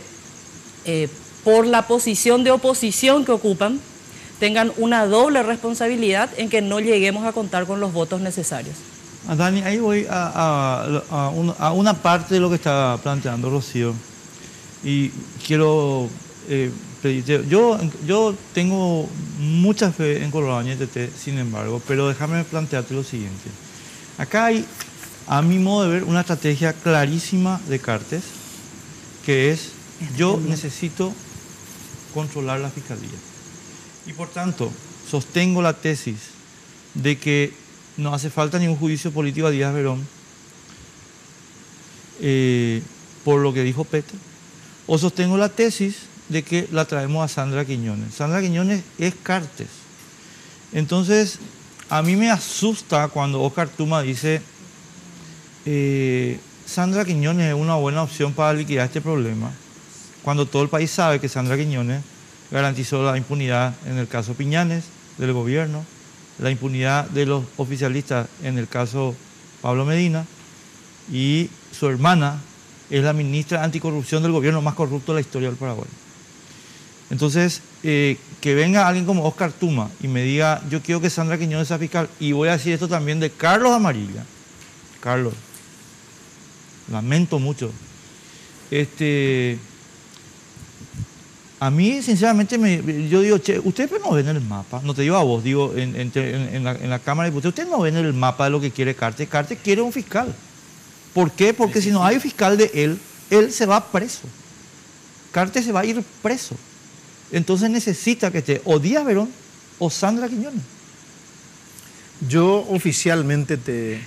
por la posición de oposición que ocupan tengan una doble responsabilidad en que no lleguemos a contar con los votos necesarios. Dani, ahí voy a una parte de lo que está planteando Rocío y quiero pedirte, yo tengo mucha fe en Colorado NTT, sin embargo, pero déjame plantearte lo siguiente. Acá hay, a mi modo de ver, una estrategia clarísima de Cartes, que es, yo necesito controlar la fiscalía. Y por tanto, sostengo la tesis de que no hace falta ningún juicio político a Díaz Verón por lo que dijo PETA. O sostengo la tesis de que la traemos a Sandra Quiñones. Sandra Quiñones es Cartes. Entonces, a mí me asusta cuando Oscar Tuma dice Sandra Quiñones es una buena opción para liquidar este problema, cuando todo el país sabe que Sandra Quiñones garantizó la impunidad en el caso Piñanes del gobierno, la impunidad de los oficialistas en el caso Pablo Medina, y su hermana es la ministra anticorrupción del gobierno más corrupto de la historia del Paraguay. Entonces, que venga alguien como Oscar Tuma y me diga, yo quiero que Sandra Quiñones sea fiscal, y voy a decir esto también de Carlos Amarilla. Carlos, lamento mucho. A mí, sinceramente, yo digo, che, ustedes no ven el mapa, no te digo a vos, digo en la Cámara de Diputados, ustedes no ven el mapa de lo que quiere Cartes. Cartes quiere un fiscal. ¿Por qué? Porque si no hay fiscal de él se va preso. Cartes se va a ir preso. Entonces necesita que esté o Díaz Verón o Sandra Quiñones. Yo oficialmente te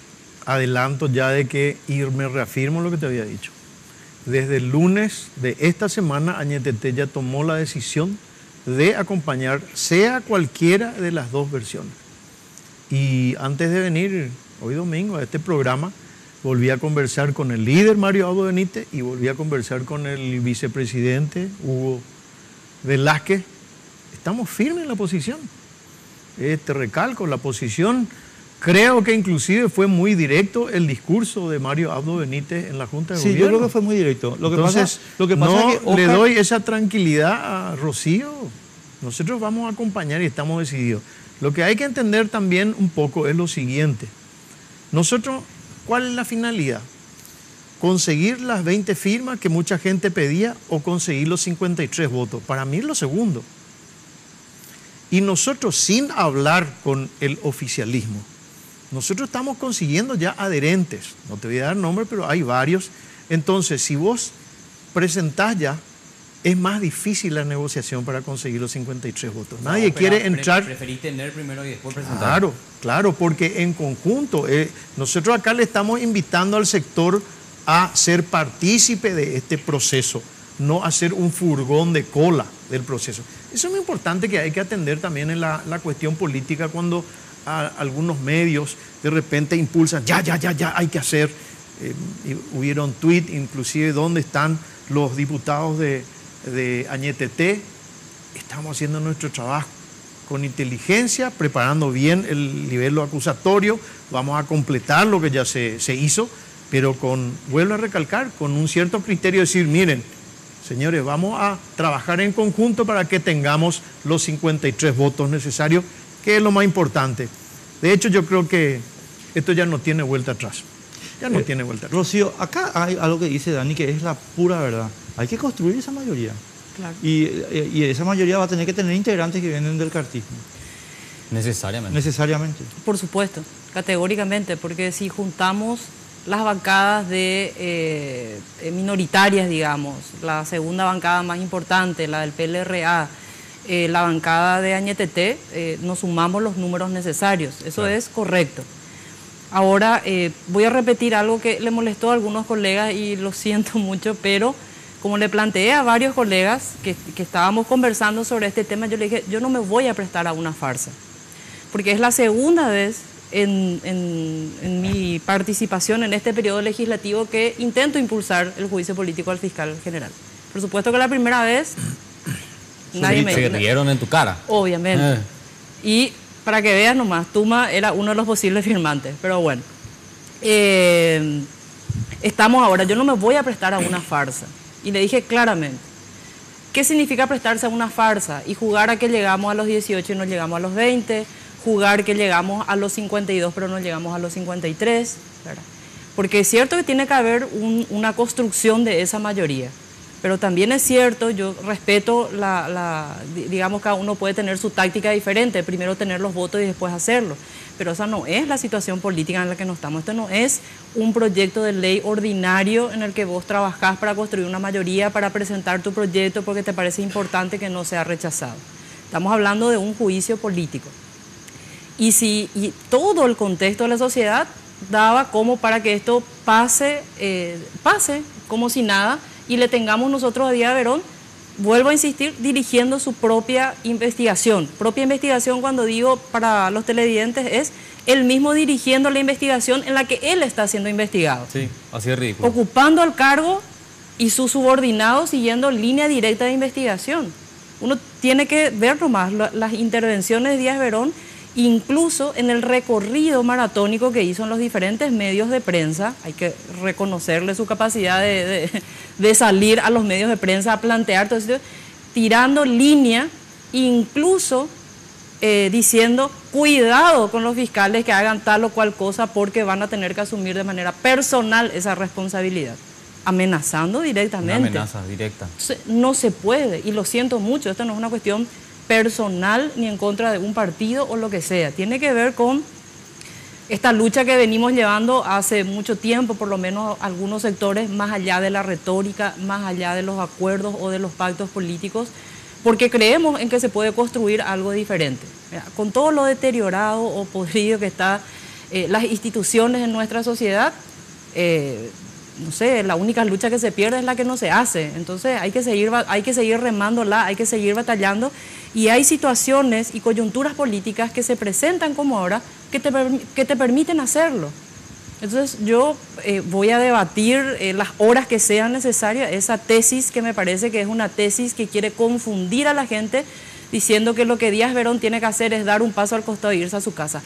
adelanto ya de que me reafirmo lo que te había dicho. Desde el lunes de esta semana, Añetete ya tomó la decisión de acompañar sea cualquiera de las dos versiones. Y antes de venir hoy domingo a este programa, volví a conversar con el líder Mario Abdo Benítez y volví a conversar con el vicepresidente Hugo Velázquez. Estamos firmes en la posición. Te recalco, la posición, creo que inclusive fue muy directo el discurso de Mario Abdo Benítez en la Junta de Gobierno. Sí, yo creo que fue muy directo. Lo que pasa es que le doy esa tranquilidad a Rocío. Nosotros vamos a acompañar y estamos decididos. Lo que hay que entender también un poco es lo siguiente. Nosotros, ¿cuál es la finalidad? ¿Conseguir las 20 firmas que mucha gente pedía o conseguir los 53 votos? Para mí es lo segundo. Y nosotros, sin hablar con el oficialismo, nosotros estamos consiguiendo ya adherentes. No te voy a dar nombres, pero hay varios. Entonces, si vos presentás ya, es más difícil la negociación para conseguir los 53 votos. Nadie quiere entrar... Preferís tener primero y después presentar. Claro, porque en conjunto, nosotros acá le estamos invitando al sector a ser partícipe de este proceso, no a ser un furgón de cola del proceso. Eso es muy importante que hay que atender también en la cuestión política cuando algunos medios de repente impulsan, ya, hay que hacer. Hubieron tuit, inclusive, ¿dónde están los diputados de Añetete? Estamos haciendo nuestro trabajo con inteligencia, preparando bien el nivel acusatorio, vamos a completar lo que ya se hizo, pero vuelvo a recalcar, con un cierto criterio, decir, miren, señores, vamos a trabajar en conjunto para que tengamos los 53 votos necesarios, que es lo más importante. De hecho, yo creo que esto ya no tiene vuelta atrás. Ya no tiene vuelta atrás. Rocío, acá hay algo que dice Dani que es la pura verdad. Hay que construir esa mayoría. Claro. Y esa mayoría va a tener que tener integrantes que vienen del cartismo. Necesariamente. Por supuesto, categóricamente, porque si juntamos las bancadas de minoritarias, digamos, la segunda bancada más importante, la del PLRA, la bancada de Añetete, nos sumamos los números necesarios. Eso es correcto. Ahora, voy a repetir algo que le molestó a algunos colegas y lo siento mucho, pero como le planteé a varios colegas que estábamos conversando sobre este tema, yo le dije, yo no me voy a prestar a una farsa, porque es la segunda vez en mi participación en este periodo legislativo que intento impulsar el juicio político al fiscal general. Por supuesto que la primera vez nadie me... Se rieron en tu cara. Obviamente. Y para que veas nomás, Tuma era uno de los posibles firmantes, pero bueno. Estamos ahora, yo no me voy a prestar a una farsa. Y le dije claramente, ¿qué significa prestarse a una farsa? Y jugar a que llegamos a los 18 y no llegamos a los 20, jugar que llegamos a los 52 pero no llegamos a los 53, ¿verdad? Porque es cierto que tiene que haber una construcción de esa mayoría, pero también es cierto, yo respeto digamos, cada uno puede tener su táctica diferente, primero tener los votos y después hacerlo, pero esa no es la situación política en la que nos estamos. Esto no es un proyecto de ley ordinario en el que vos trabajás para construir una mayoría, para presentar tu proyecto porque te parece importante que no sea rechazado. Estamos hablando de un juicio político. Y todo el contexto de la sociedad daba como para que esto pase como si nada, y le tengamos nosotros a Díaz Verón, vuelvo a insistir, dirigiendo su propia investigación. Propia investigación, cuando digo para los televidentes, es él mismo dirigiendo la investigación en la que él está siendo investigado. Sí, así es ridículo. Ocupando el cargo y sus subordinados siguiendo línea directa de investigación. Uno tiene que ver nomás las intervenciones de Díaz Verón, incluso en el recorrido maratónico que hizo en los diferentes medios de prensa. Hay que reconocerle su capacidad de salir a los medios de prensa a plantear todo esto, tirando línea, incluso diciendo cuidado con los fiscales que hagan tal o cual cosa porque van a tener que asumir de manera personal esa responsabilidad, amenazando directamente. Una amenaza directa. No se puede, y lo siento mucho, esto no es una cuestión personal ni en contra de un partido o lo que sea, tiene que ver con esta lucha que venimos llevando hace mucho tiempo, por lo menos algunos sectores, más allá de la retórica, más allá de los acuerdos o de los pactos políticos, porque creemos en que se puede construir algo diferente. Mira, con todo lo deteriorado o podrido que están las instituciones en nuestra sociedad, no sé, la única lucha que se pierde es la que no se hace. Entonces hay que seguir remándola, hay que seguir batallando, y hay situaciones y coyunturas políticas que se presentan como ahora que te permiten hacerlo. Entonces yo voy a debatir las horas que sean necesarias esa tesis, que me parece que es una tesis que quiere confundir a la gente diciendo que lo que Díaz Verón tiene que hacer es dar un paso al costado e irse a su casa.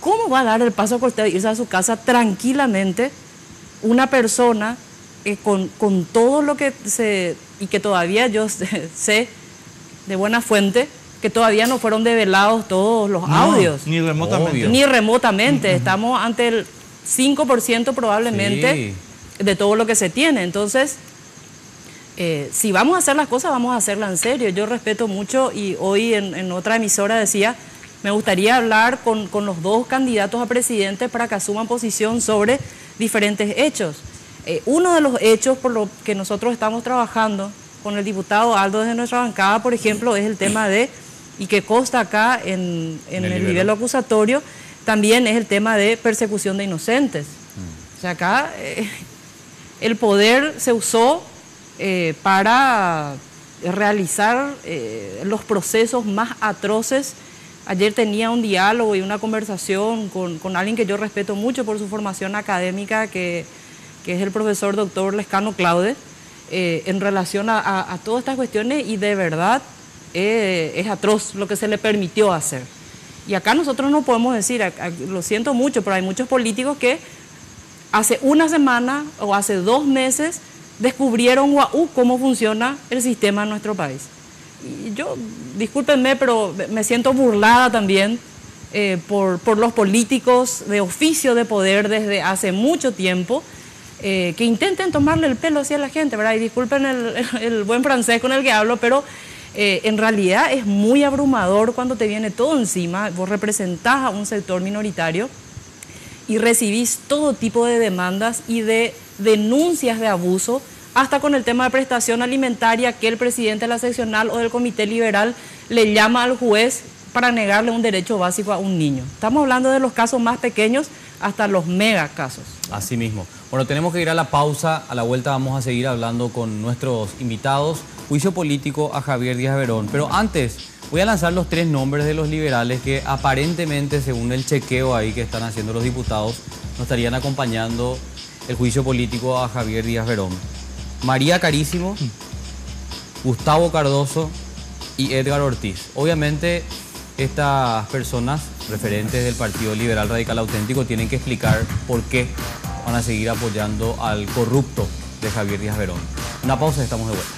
¿Cómo va a dar el paso al costado e irse a su casa tranquilamente una persona con todo lo que y que todavía yo sé de buena fuente, que todavía no fueron develados todos los audios? Ni remotamente. Obvio. Ni remotamente. Estamos ante el 5% probablemente de todo lo que se tiene. Entonces, si vamos a hacer las cosas, vamos a hacerlas en serio. Yo respeto mucho, y hoy en otra emisora decía, me gustaría hablar con los dos candidatos a presidente para que asuman posición sobre diferentes hechos. Uno de los hechos por lo que nosotros estamos trabajando con el diputado Aldo desde nuestra bancada, por ejemplo, es el tema y que consta acá en el nivel acusatorio, también es el tema de persecución de inocentes. O sea, acá el poder se usó para realizar los procesos más atroces. Ayer tenía un diálogo y una conversación con alguien que yo respeto mucho por su formación académica, que es el profesor doctor Lescano Claude, en relación a todas estas cuestiones, y de verdad es atroz lo que se le permitió hacer. Y acá nosotros no podemos decir, lo siento mucho, pero hay muchos políticos que hace una semana o hace 2 meses descubrieron cómo funciona el sistema en nuestro país. Y yo, discúlpenme, pero me siento burlada también por los políticos de oficio de poder desde hace mucho tiempo, que intenten tomarle el pelo hacia la gente, ¿verdad? Y disculpen el buen francés con el que hablo, pero en realidad es muy abrumador cuando te viene todo encima. Vos representás a un sector minoritario y recibís todo tipo de demandas y de denuncias de abuso, hasta con el tema de prestación alimentaria, que el presidente de la seccional o del comité liberal le llama al juez para negarle un derecho básico a un niño. Estamos hablando de los casos más pequeños hasta los mega casos. Así mismo. Bueno, tenemos que ir a la pausa. A la vuelta vamos a seguir hablando con nuestros invitados. Juicio político a Javier Díaz Verón. Pero antes, voy a lanzar los 3 nombres de los liberales que aparentemente, según el chequeo ahí que están haciendo los diputados, nos estarían acompañando el juicio político a Javier Díaz Verón. María Carísimo, Gustavo Cardoso y Edgar Ortiz. Obviamente, estas personas, referentes del Partido Liberal Radical Auténtico, tienen que explicar por qué van a seguir apoyando al corrupto de Javier Díaz Verón. Una pausa y estamos de vuelta.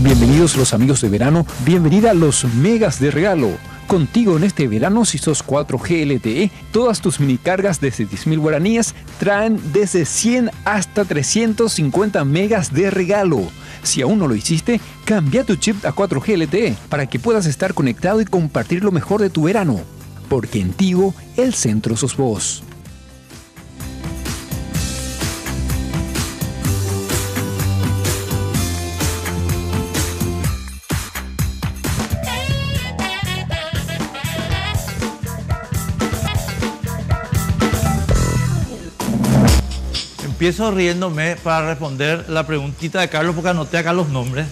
Bienvenidos los amigos de verano, bienvenida a los megas de regalo. Contigo en este verano, si sos 4G LTE, todas tus mini cargas desde 10.000 guaraníes traen desde 100 hasta 350 megas de regalo. Si aún no lo hiciste, cambia tu chip a 4G LTE para que puedas estar conectado y compartir lo mejor de tu verano. Porque en Tigo, el centro sos vos. Empiezo riéndome para responder la preguntita de Carlos, porque anoté acá los nombres.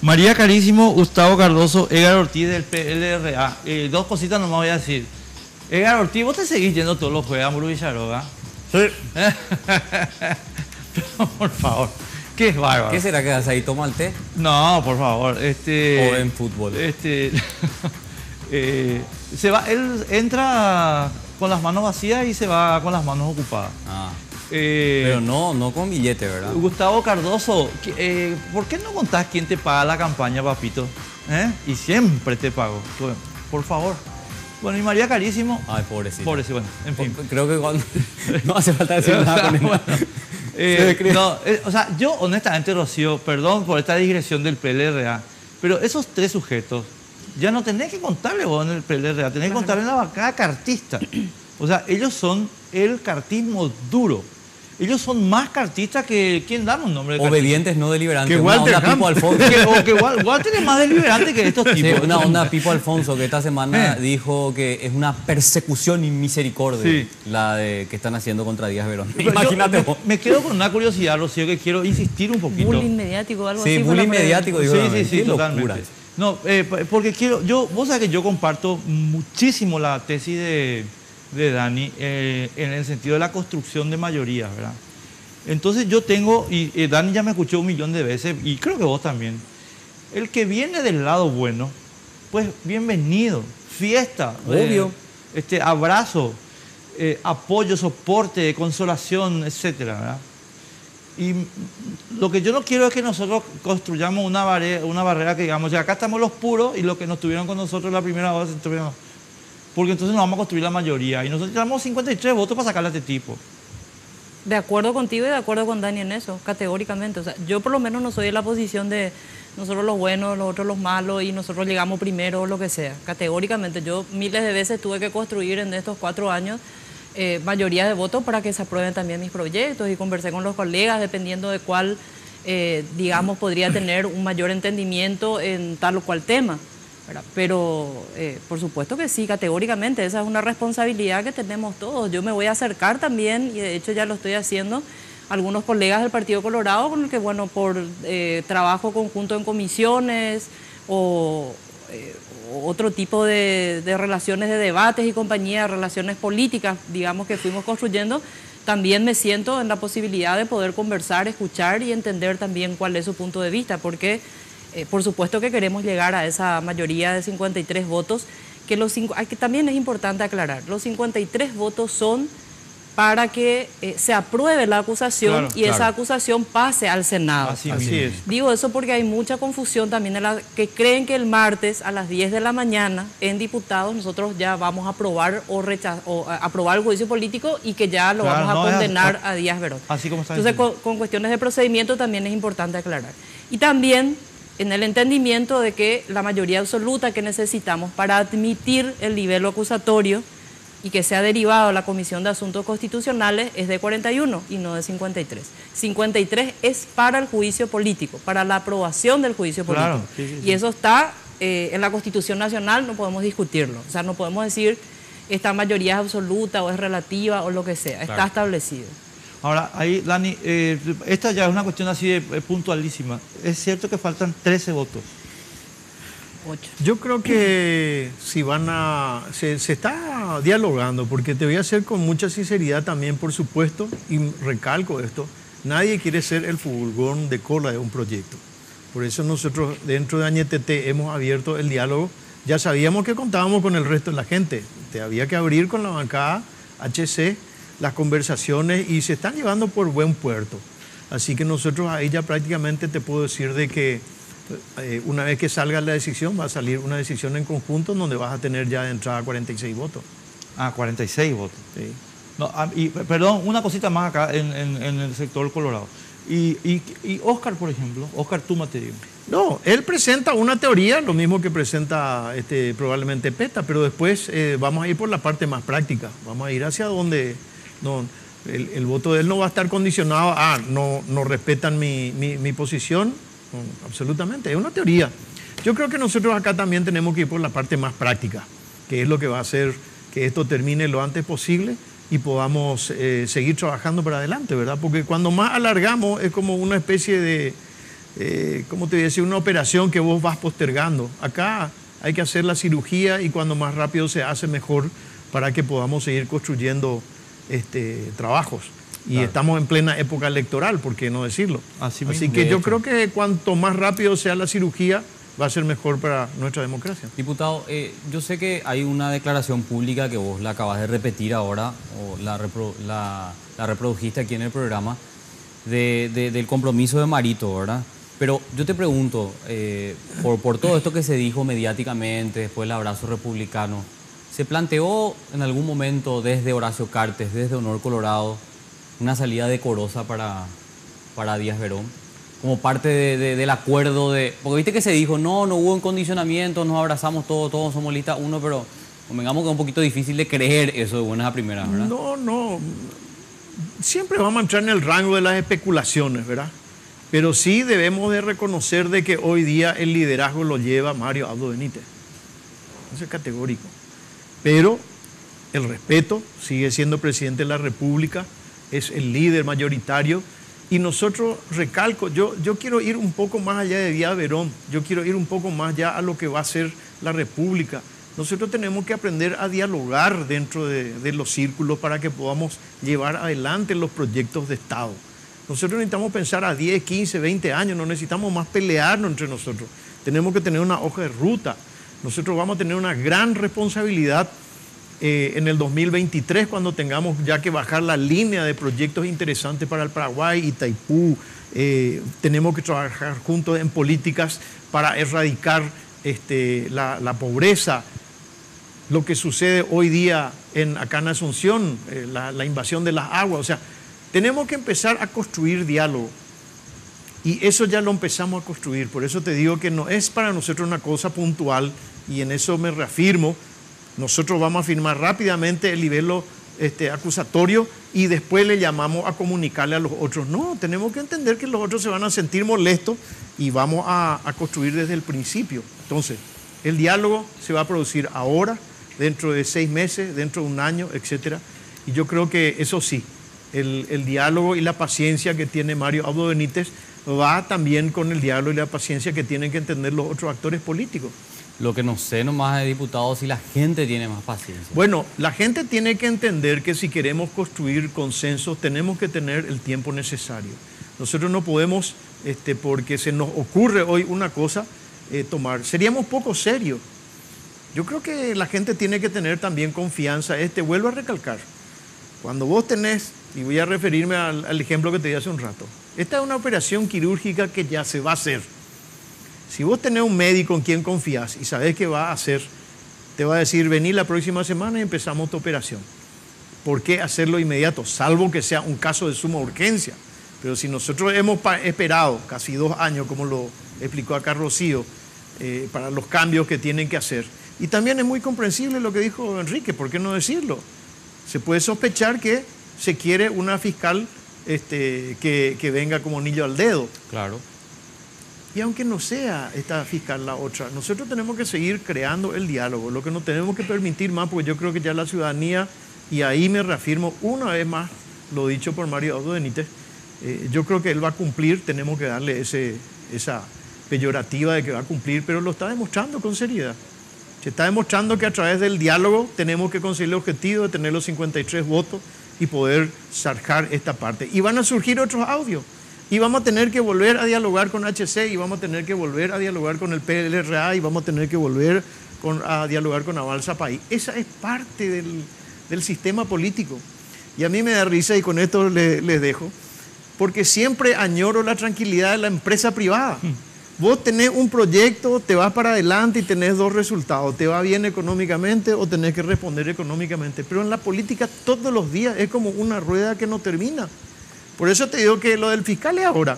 María Carísimo, Gustavo Cardoso, Edgar Ortiz del PLRA. 2 cositas nomás voy a decir. Edgar Ortiz, ¿vos te seguís yendo todos los jueves a Muro Villaroga? Sí. Pero, por favor, qué bárbaro. ¿Qué será que haces ahí? ¿Toma el té? No, por favor. O en fútbol. Él entra con las manos vacías y se va con las manos ocupadas. Pero no con billete, ¿verdad? Gustavo Cardoso, ¿por qué no contás quién te paga la campaña, papito? Y siempre te pago. Por favor. Bueno, y María Carísimo. Ay, pobrecito. Pobrecito, bueno, en fin. Creo que no hace falta decir nada con él. O sea, yo honestamente, Rocío, perdón por esta digresión del PLRA, Pero esos 3 sujetos, ya no tenés que contarle vos en el PLRA, tenés que contarle en la bancada cartista. O sea, ellos son el cartismo duro. Ellos son más cartistas que... ¿Quién da un nombre de Obedientes, no deliberantes. Que Una Walter onda Pipo Alfonso. o que Walter es más deliberante que estos Sí, tipos. una onda Pipo Alfonso, que esta semana dijo que es una persecución y misericordia Sí. la de que están haciendo contra Díaz Verón. Pero Imagínate yo vos. me quedo con una curiosidad, Rocío, que quiero insistir un poquito. Bullying mediático o algo así. Sí, fue la bullying palabra. mediático, digo. Sí, Qué locura totalmente. es. No, porque vos sabés que yo comparto muchísimo la tesis de Dani en el sentido de la construcción de mayorías, ¿verdad? Entonces yo tengo, y Dani ya me escuchó 1.000.000 de veces, y creo que vos también, el que viene del lado bueno, pues bienvenido, fiesta, Obvio. Abrazo, apoyo, soporte, consolación, etcétera, ¿verdad? Y lo que yo no quiero es que nosotros construyamos una barrera que digamos, acá estamos los puros y los que nos tuvieron con nosotros la primera vez, porque entonces nos vamos a construir la mayoría. Y nosotros tenemos 53 votos para sacarle a este tipo. De acuerdo contigo y de acuerdo con Dani en eso, categóricamente. O sea, yo por lo menos no soy de la posición de nosotros los buenos, los otros los malos y nosotros llegamos primero o lo que sea. Categóricamente, yo miles de veces tuve que construir en estos 4 años mayoría de votos para que se aprueben también mis proyectos y conversé con los colegas dependiendo de cuál, digamos, podría tener un mayor entendimiento en tal o cual tema, ¿verdad? Pero por supuesto que sí, categóricamente, esa es una responsabilidad que tenemos todos. Yo me voy a acercar también, y de hecho ya lo estoy haciendo, a algunos colegas del Partido Colorado con el que, bueno, por trabajo conjunto en comisiones o otro tipo de relaciones de debates y compañía, relaciones políticas, digamos, que fuimos construyendo, también me siento en la posibilidad de poder conversar, escuchar y entender también cuál es su punto de vista, porque por supuesto que queremos llegar a esa mayoría de 53 votos, que también es importante aclarar, los 53 votos son para que se apruebe la acusación y esa acusación pase al Senado. Así es. Digo eso porque hay mucha confusión también en que creen que el martes a las 10 de la mañana en diputados nosotros ya vamos a aprobar o aprobar el juicio político y que ya lo vamos a condenar a Díaz Verón. Así como está. Entonces con cuestiones de procedimiento también es importante aclarar. Y también en el entendimiento de que la mayoría absoluta que necesitamos para admitir el nivel acusatorio y que sea derivado a la Comisión de Asuntos Constitucionales es de 41 y no de 53. 53 es para el juicio político, para la aprobación del juicio político. Sí. Y eso está en la Constitución Nacional, no podemos discutirlo. O sea, no podemos decir esta mayoría es absoluta o es relativa o lo que sea, está establecido. Ahora, ahí, Dani, esta ya es una cuestión así de puntualísima. Es cierto que faltan 13 votos. 8. Yo creo que si se está dialogando, porque te voy a hacer con mucha sinceridad también, por supuesto, y recalco esto, nadie quiere ser el furgón de cola de un proyecto. Por eso nosotros dentro de Añetete hemos abierto el diálogo. Ya sabíamos que contábamos con el resto de la gente. Te había que abrir con la bancada HC las conversaciones y se están llevando por buen puerto. Así que nosotros ahí ya prácticamente te puedo decir de que una vez que salga la decisión, va a salir una decisión en conjunto donde vas a tener ya de entrada 46 votos. 46 votos. Sí. No, perdón, una cosita más acá en el sector Colorado. Y Oscar, por ejemplo, Oscar Tuma, te digo. No, él presenta una teoría, lo mismo que presenta probablemente PETA, pero después vamos a ir por la parte más práctica. Vamos a ir hacia donde el voto de él no va a estar condicionado a no respetan mi posición. No, absolutamente, es una teoría. Yo creo que nosotros acá también tenemos que ir por la parte más práctica, que es lo que va a hacer que esto termine lo antes posible y podamos seguir trabajando para adelante, ¿verdad? Porque cuando más alargamos es como una especie de, ¿cómo te voy a decir? Una operación que vos vas postergando. Acá hay que hacer la cirugía y cuando más rápido se hace mejor para que podamos seguir construyendo trabajos. Y estamos en plena época electoral, ¿por qué no decirlo? Así que yo creo que cuanto más rápido sea la cirugía, va a ser mejor para nuestra democracia. Diputado, yo sé que hay una declaración pública que vos la acabas de repetir ahora, o la reprodujiste aquí en el programa, del compromiso de Marito, ¿verdad? Pero yo te pregunto, por todo esto que se dijo mediáticamente, después del abrazo republicano, ¿se planteó en algún momento desde Horacio Cartes, desde Honor Colorado, una salida decorosa para Díaz Verón? como parte del acuerdo de... Porque viste que se dijo, no hubo incondicionamiento, nos abrazamos todos somos lista uno, pero convengamos que es un poquito difícil de creer eso de buenas a primeras, ¿verdad? No. Siempre vamos a entrar en el rango de las especulaciones, ¿verdad? Pero sí debemos de reconocer de que hoy día el liderazgo lo lleva Mario Abdo Benítez. Eso es categórico. Pero el respeto, sigue siendo presidente de la República, es el líder mayoritario. Y nosotros, recalco, yo quiero ir un poco más allá de Díaz Verón, yo quiero ir un poco más ya a lo que va a ser la República. Nosotros tenemos que aprender a dialogar dentro de los círculos para que podamos llevar adelante los proyectos de Estado. Nosotros necesitamos pensar a 10, 15, 20 años, no necesitamos más pelearnos entre nosotros. Tenemos que tener una hoja de ruta. Nosotros vamos a tener una gran responsabilidad en el 2023, cuando tengamos ya que bajar la línea de proyectos interesantes para el Paraguay, Itaipú. Tenemos que trabajar juntos en políticas para erradicar la pobreza. Lo que sucede hoy día acá en Asunción, la invasión de las aguas. O sea, tenemos que empezar a construir diálogo. Y eso ya lo empezamos a construir. Por eso te digo que no es para nosotros una cosa puntual, y en eso me reafirmo. Nosotros vamos a firmar rápidamente el nivel acusatorio y después le llamamos a comunicarle a los otros. No, tenemos que entender que los otros se van a sentir molestos y vamos a construir desde el principio. Entonces, el diálogo se va a producir ahora, dentro de 6 meses, dentro de 1 año, etc. Y yo creo que eso sí, el diálogo y la paciencia que tiene Mario Abdo Benítez va también con el diálogo y la paciencia que tienen que entender los otros actores políticos. Lo que no sé nomás de diputados, si la gente tiene más paciencia. Bueno, la gente tiene que entender que si queremos construir consensos, tenemos que tener el tiempo necesario. Nosotros no podemos, porque se nos ocurre hoy una cosa, seríamos poco serios. Yo creo que la gente tiene que tener también confianza. Vuelvo a recalcar, cuando vos tenés, y voy a referirme al ejemplo que te di hace un rato, esta es una operación quirúrgica que ya se va a hacer. Si vos tenés un médico en quien confías y sabés que va a hacer, te va a decir, vení la próxima semana y empezamos tu operación. ¿Por qué hacerlo inmediato? Salvo que sea un caso de suma urgencia. Pero si nosotros hemos esperado casi 2 años, como lo explicó acá Rocío, para los cambios que tienen que hacer. Y también es muy comprensible lo que dijo Enrique, ¿por qué no decirlo? Se puede sospechar que se quiere una fiscal que venga como anillo al dedo. Claro. Y aunque no sea esta fiscal la otra, nosotros tenemos que seguir creando el diálogo. Lo que no tenemos que permitir más, porque yo creo que ya la ciudadanía, y ahí me reafirmo una vez más lo dicho por Mario Abdo Benítez, yo creo que él va a cumplir, tenemos que darle esa peyorativa de que va a cumplir, pero lo está demostrando con seriedad. Se está demostrando que a través del diálogo tenemos que conseguir el objetivo de tener los 53 votos y poder zanjar esta parte. Y van a surgir otros audios. Y vamos a tener que volver a dialogar con HC, y vamos a tener que volver a dialogar con el PLRA, y vamos a tener que volver a dialogar con Avanza País. Esa es parte del sistema político. Y a mí me da risa, y con esto les dejo, porque siempre añoro la tranquilidad de la empresa privada. Vos tenés un proyecto, te vas para adelante y tenés 2 resultados. Te va bien económicamente o tenés que responder económicamente. Pero en la política todos los días es como una rueda que no termina. Por eso te digo que lo del fiscal es ahora.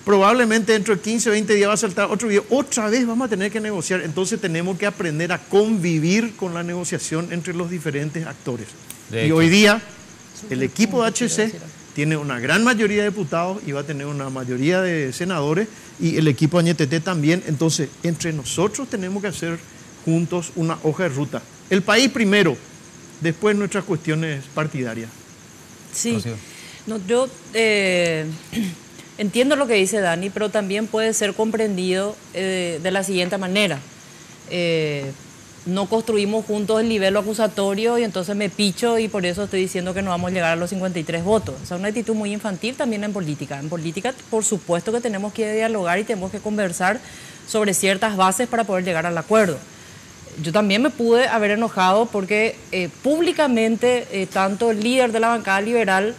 Probablemente dentro de 15, 20 días va a saltar otro video. Otra vez vamos a tener que negociar. Entonces tenemos que aprender a convivir con la negociación entre los diferentes actores. Y hoy día el equipo de HC tiene una gran mayoría de diputados y va a tener una mayoría de senadores, y el equipo de Añetete también. Entonces, entre nosotros tenemos que hacer juntos una hoja de ruta. El país primero, después nuestras cuestiones partidarias. Sí. No, yo entiendo lo que dice Dani, pero también puede ser comprendido de la siguiente manera. No construimos juntos el nivel acusatorio y entonces me picho y por eso estoy diciendo que no vamos a llegar a los 53 votos. O sea, una actitud muy infantil también en política. En política, por supuesto que tenemos que dialogar y tenemos que conversar sobre ciertas bases para poder llegar al acuerdo. Yo también me pude haber enojado porque públicamente tanto el líder de la bancada liberal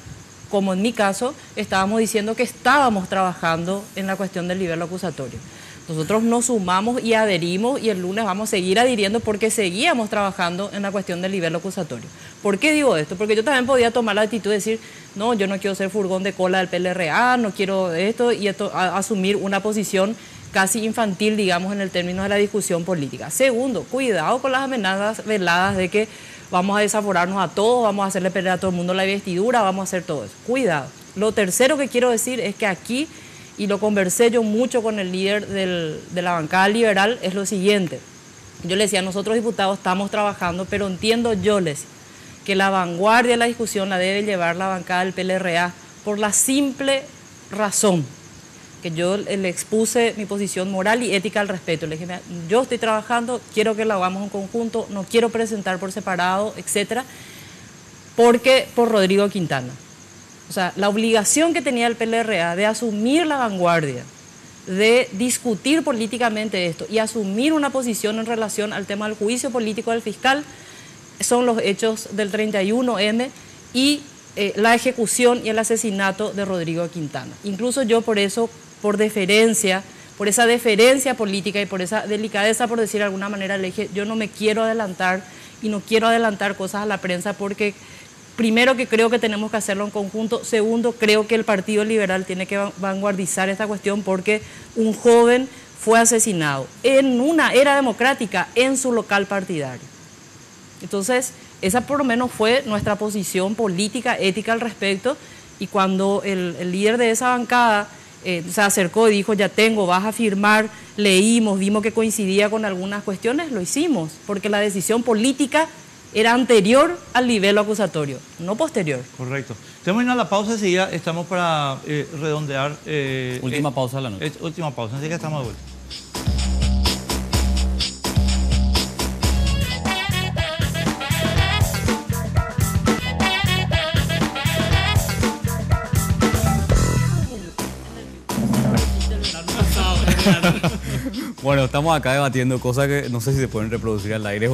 como en mi caso estábamos diciendo que estábamos trabajando en la cuestión del nivel acusatorio. Nosotros nos sumamos y adherimos y el lunes vamos a seguir adhiriendo porque seguíamos trabajando en la cuestión del nivel acusatorio. ¿Por qué digo esto? Porque yo también podía tomar la actitud de decir, no, yo no quiero ser furgón de cola del PLRA, no quiero esto y asumir una posición casi infantil, digamos, en el término de la discusión política. Segundo, cuidado con las amenazas veladas de que vamos a desaforarnos a todos, vamos a hacerle perder a todo el mundo la vestidura, vamos a hacer todo eso. Cuidado. Lo tercero que quiero decir es que aquí, y lo conversé yo mucho con el líder de la bancada liberal, es lo siguiente. Yo le decía, nosotros diputados estamos trabajando, pero entiendo yo, les que la vanguardia de la discusión la debe llevar la bancada del PLRA por la simple razón que yo le expuse mi posición moral y ética al respecto. Le dije, mira, yo estoy trabajando, quiero que lo hagamos en conjunto, no quiero presentar por separado, etcétera, porque por Rodrigo Quintana. O sea, la obligación que tenía el PLRA de asumir la vanguardia, de discutir políticamente esto y asumir una posición en relación al tema del juicio político del fiscal son los hechos del 31M y la ejecución y el asesinato de Rodrigo Quintana. Incluso yo por eso, por deferencia, por esa deferencia política y por esa delicadeza, por decir de alguna manera, le dije, yo no me quiero adelantar y no quiero adelantar cosas a la prensa porque... Primero, que creo que tenemos que hacerlo en conjunto. Segundo, creo que el Partido Liberal tiene que vanguardizar esta cuestión porque un joven fue asesinado en una era democrática en su local partidario. Entonces, esa por lo menos fue nuestra posición política, ética al respecto. Y cuando el líder de esa bancada se acercó y dijo, ya tengo, vas a firmar, leímos, vimos que coincidía con algunas cuestiones, lo hicimos, porque la decisión política era anterior al nivel acusatorio, no posterior. Correcto. Tenemos que ir a la pausa, enseguida estamos para redondear. Última pausa de la noche. Última pausa, enseguida estamos de vuelta. Bueno, estamos acá debatiendo cosas que no sé si se pueden reproducir al aire.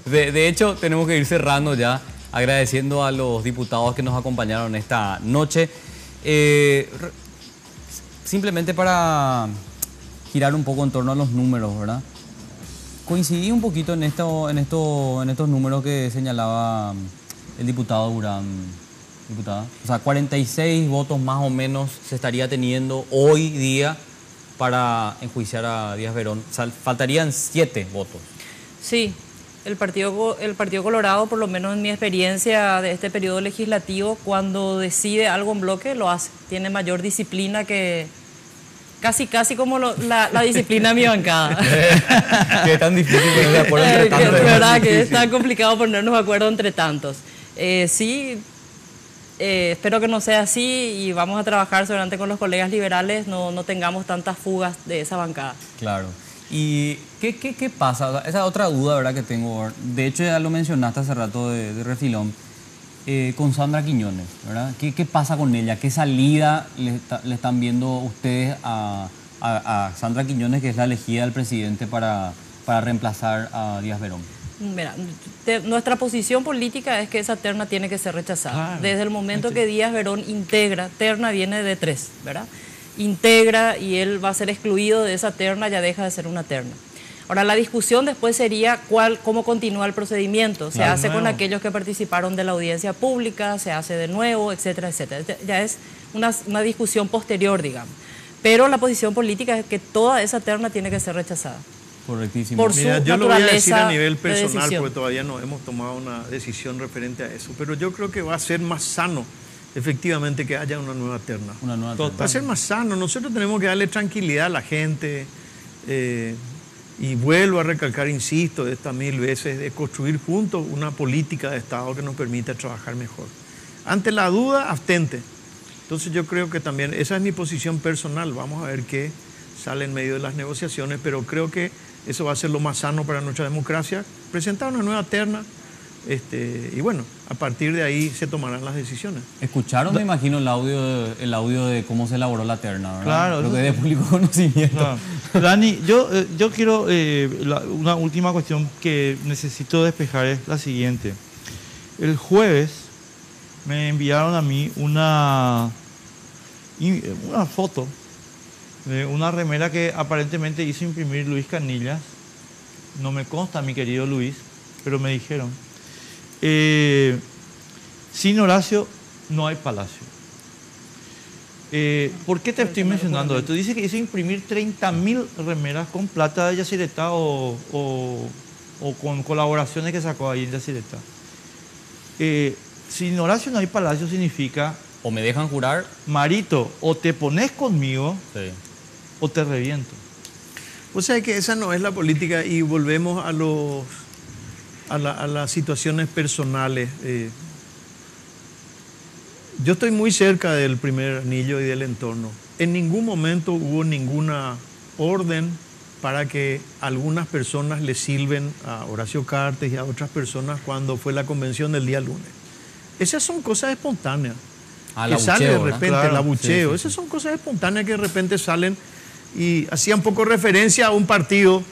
De hecho, tenemos que ir cerrando ya, agradeciendo a los diputados que nos acompañaron esta noche. Simplemente para girar un poco en torno a los números, ¿verdad? Coincidí un poquito en estos números que señalaba el diputado Durán. Diputada. O sea, 46 votos más o menos se estaría teniendo hoy día para enjuiciar a Díaz Verón. O sea, faltarían 7 votos. Sí, el Partido Colorado, por lo menos en mi experiencia de este periodo legislativo, cuando decide algo en bloque, lo hace. Tiene mayor disciplina que... Casi como la disciplina de mi bancada. Que es tan difícil ponerse de acuerdo entre tantos. Es verdad que es tan complicado ponernos de acuerdo entre tantos. Sí... espero que no sea así y vamos a trabajar seguramente con los colegas liberales, no tengamos tantas fugas de esa bancada. Claro. ¿Y qué pasa? Esa otra duda, ¿verdad?, que tengo. De hecho, ya lo mencionaste hace rato de refilón, con Sandra Quiñones, ¿verdad? ¿Qué pasa con ella? ¿Qué salida le están viendo ustedes a Sandra Quiñones, que es la elegida del presidente para reemplazar a Díaz Verón? Mira, nuestra posición política es que esa terna tiene que ser rechazada. Claro. Desde el momento que Díaz Verón integra, terna viene de 3, ¿verdad? Integra y él va a ser excluido de esa terna, ya deja de ser una terna. Ahora, la discusión después sería cómo continúa el procedimiento. Se hace con aquellos que participaron de la audiencia pública, se hace de nuevo, etcétera, etcétera. Ya es una discusión posterior, digamos. Pero la posición política es que toda esa terna tiene que ser rechazada. Correctísimo. Por Mira, su yo lo voy a decir a nivel de personal decisión. porque todavía no hemos tomado una decisión referente a eso, pero yo creo que va a ser más sano efectivamente que haya una nueva terna. Una nueva terna. Va a ser más sano. Nosotros tenemos que darle tranquilidad a la gente y vuelvo a recalcar, insisto, estas 1000 veces, de construir juntos una política de Estado que nos permita trabajar mejor. Ante la duda, abstente. Entonces yo creo que también, esa es mi posición personal, vamos a ver qué sale en medio de las negociaciones, pero creo que eso va a ser lo más sano para nuestra democracia, presentar una nueva terna, y bueno, a partir de ahí se tomarán las decisiones. Escucharon, me imagino, el audio de cómo se elaboró la terna, ¿verdad? Claro. Creo que es de público conocimiento. Claro. Dani, yo quiero, una última cuestión que necesito despejar es la siguiente. El jueves me enviaron a mí una foto Una remera que aparentemente hizo imprimir Luis Canillas. No me consta, mi querido Luis, pero me dijeron. Sin Horacio no hay Palacio. ¿Por qué te estoy mencionando esto? Dice que hizo imprimir 30.000 remeras con plata de Yacyretá o con colaboraciones que sacó ahí en Yacyretá. Sin Horacio no hay Palacio significa... O me dejan jurar. Marito, o te pones conmigo, Sí. o te reviento. O sea que esa no es la política y volvemos a las situaciones personales. Yo estoy muy cerca del primer anillo y del entorno. En ningún momento hubo ninguna orden para que algunas personas le sirven a Horacio Cartes y a otras personas cuando fue la convención del día lunes. Esas son cosas espontáneas. Que sale de repente, Claro. el abucheo. Sí. Esas son cosas espontáneas que de repente salen y hacía un poco referencia a un partido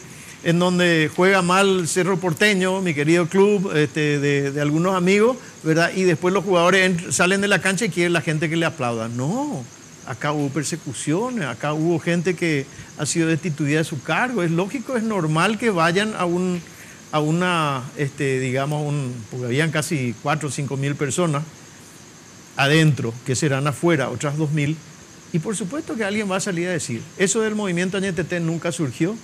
en donde juega mal Cerro Porteño, mi querido club, de algunos amigos, ¿verdad? Y después los jugadores salen de la cancha y quieren la gente que le aplauda. No, acá hubo persecuciones, acá hubo gente que ha sido destituida de su cargo. Es lógico, es normal que vayan porque habían casi 4 o 5 mil personas adentro, que serán afuera, otras 2.000, y por supuesto que alguien va a salir a decir. Eso del movimiento Añetete nunca surgió,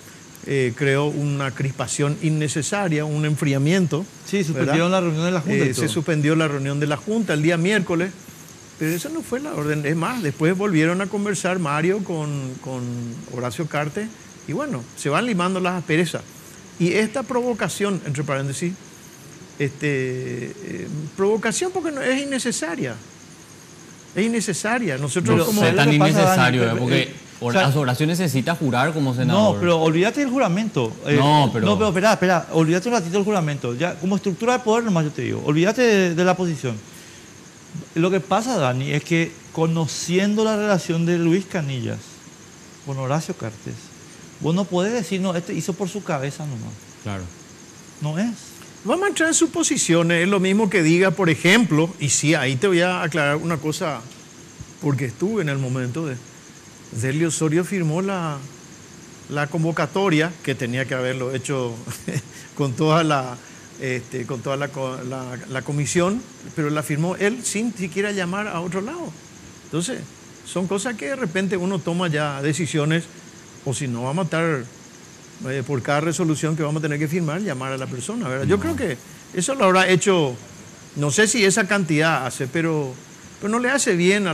creó una crispación innecesaria, un enfriamiento. Sí, suspendieron la reunión de la Junta. Se suspendió la reunión de la Junta el día miércoles, pero esa no fue la orden. Es más, después volvieron a conversar Mario con Horacio Cartes, y bueno, se van limando las asperezas. Y esta provocación, entre paréntesis, provocación porque no, es innecesaria. Es innecesaria. Nosotros Pero, como... ¿sabes tan lo que pasa, innecesario, Dani? porque O sea, Horacio necesita jurar como senador. No, pero olvídate del juramento. No, pero espera, olvídate un ratito del juramento. Ya, como estructura de poder, nomás yo te digo, olvídate de la posición. Lo que pasa, Dani, es que conociendo la relación de Luis Canillas con Horacio Cartes, vos no podés decir, no, este hizo por su cabeza nomás. Claro. No es. Vamos a entrar en suposiciones. Es lo mismo que diga, por ejemplo, y sí, ahí te voy a aclarar una cosa, porque estuve en el momento de... Delio Osorio firmó la convocatoria, que tenía que haberlo hecho con toda la comisión, pero la firmó él sin siquiera llamar a otro lado. Entonces, son cosas que de repente uno toma ya decisiones, o si no, vamos a estar por cada resolución que vamos a tener que firmar, llamar a la persona, ¿verdad? Yo creo que eso lo habrá hecho, no sé si esa cantidad hace, pero no le hace bien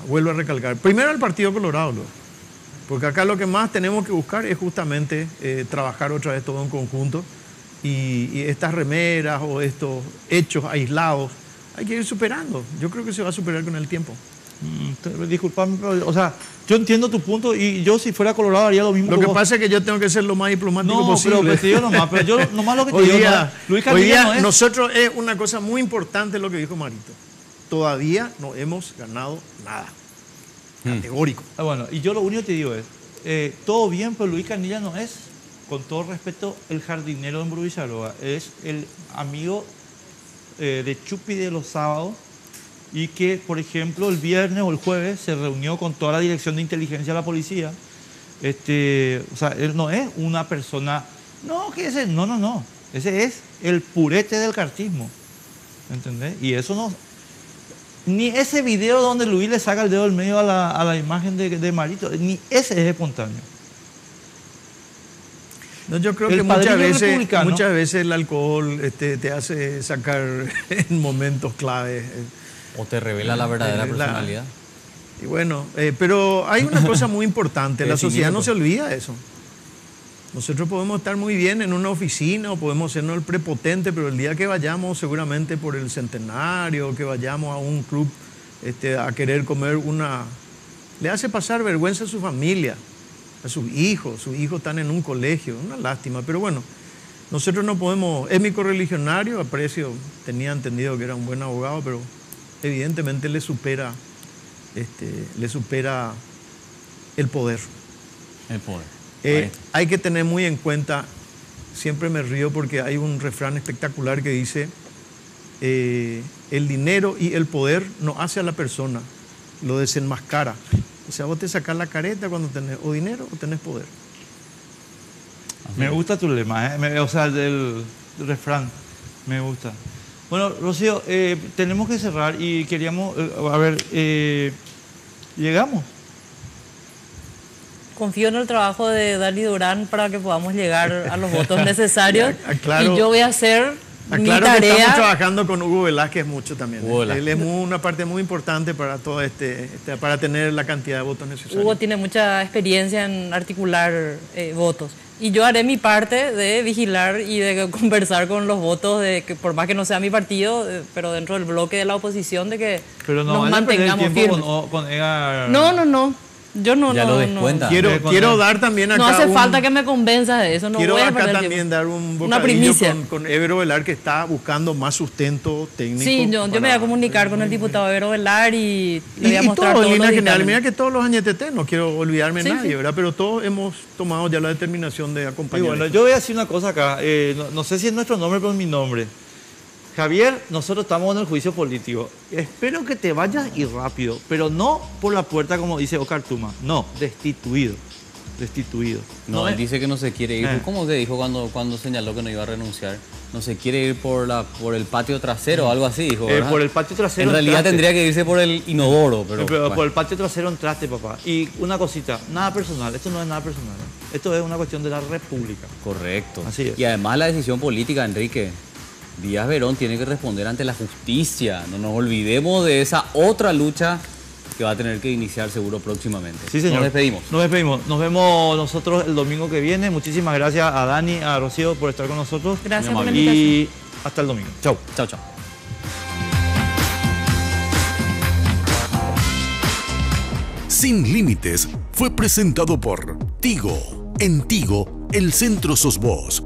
vuelvo a recalcar, primero al Partido Colorado, porque acá lo que más tenemos que buscar es justamente trabajar otra vez todo en conjunto y estas remeras o estos hechos aislados hay que ir superando. Yo creo que se va a superar con el tiempo. Disculpame, pero, o sea, yo entiendo tu punto y yo si fuera Colorado haría lo mismo. Lo que pasa es que yo tengo que ser lo más diplomático posible. Pero te digo nomás, pero yo nomás lo que te Hoy digo, día, Luis hoy Canillas día no es. nosotros es una cosa muy importante lo que dijo Marito. Todavía no hemos ganado nada. Categórico. Bueno, y yo lo único que te digo es, todo bien, pero Luis Canillas no es, con todo respeto, el jardinero de Embrujillarroa. Es el amigo de Chupi de los sábados y que, por ejemplo, el viernes o el jueves se reunió con toda la dirección de inteligencia de la policía. O sea, él no es una persona... No, que ese... No. Ese es el purete del cartismo. ¿Entendés? Y eso no... Ni ese video donde Luis le saca el dedo del medio a la imagen de Marito, ni ese es espontáneo. No, yo creo El que padrino republicano. muchas veces el alcohol te hace sacar en momentos claves. O te revela la verdadera personalidad. Y bueno, pero hay una cosa muy importante, la sociedad no se olvida de eso. Nosotros podemos estar muy bien en una oficina o podemos sernos el prepotente, pero el día que vayamos seguramente por el centenario, que vayamos a un club a querer comer le hace pasar vergüenza a su familia, a sus hijos están en un colegio, una lástima, pero bueno, nosotros no podemos, es mi correligionario, aprecio, tenía entendido que era un buen abogado, pero evidentemente le supera el poder. El poder. Hay que tener muy en cuenta, siempre me río porque hay un refrán espectacular que dice, el dinero y el poder no hace a la persona, lo desenmascara. O sea, vos te sacás la careta cuando tenés o dinero o tenés poder. Me gusta tu lema, o sea, del refrán. Me gusta. Bueno, Rocío, tenemos que cerrar y queríamos, llegamos. Confío en el trabajo de Dani Durán para que podamos llegar a los votos necesarios. Aclaro, y yo voy a hacer mi que tarea. Estamos trabajando con Hugo Velázquez mucho también. Hugo Velázquez. Él es una parte muy importante para todo para tener la cantidad de votos necesarios. Hugo tiene mucha experiencia en articular votos. Y yo haré mi parte de vigilar y de conversar con los votos, de que por más que no sea mi partido, pero dentro del bloque de la oposición, de que pero no nos mantengamos firmes. Con Edgar. No. Yo no, ya no, lo descuenta. Quiero dar también acá. No hace falta que me convenzas de eso. No quiero voy a acá perder también tiempo. dar un Una bocadillo primicia. con Evero Velar, que está buscando más sustento técnico. Sí, yo me voy a comunicar con el diputado Evero Velar y le voy a mostrar todo todos en los línea general. dictámenes. Mira que todos los añetetés, no quiero olvidarme de Sí, nadie, sí. ¿verdad? Pero todos hemos tomado ya la determinación de Y acompañar. bueno, esto. yo voy a decir una cosa acá. No sé si es nuestro nombre, pero es mi nombre. Javier, nosotros estamos en el juicio político. Espero que te vayas y rápido, pero no por la puerta como dice Oscar Tuma. No, destituido. No, él dice que no se quiere ir. ¿Cómo te dijo cuando señaló que no iba a renunciar? No se quiere ir por el patio trasero o algo así, dijo, ¿verdad? Por el patio trasero. En realidad entraste. tendría que irse por el inodoro, pero Por bueno. el patio trasero entraste, papá. Y una cosita, nada personal. Esto no es nada personal. Esto es una cuestión de la República. Correcto. Así es. Y además la decisión política, Enrique. Díaz Verón tiene que responder ante la justicia. No nos olvidemos de esa otra lucha que va a tener que iniciar seguro próximamente. Sí, señor. Nos despedimos. Nos despedimos. Nos vemos nosotros el domingo que viene. Muchísimas gracias a Dani, a Rocío por estar con nosotros. Gracias Muy por la amable. invitación. Y hasta el domingo. Chau. Chao, chao. Sin Límites fue presentado por Tigo. En Tigo, el centro sos vos.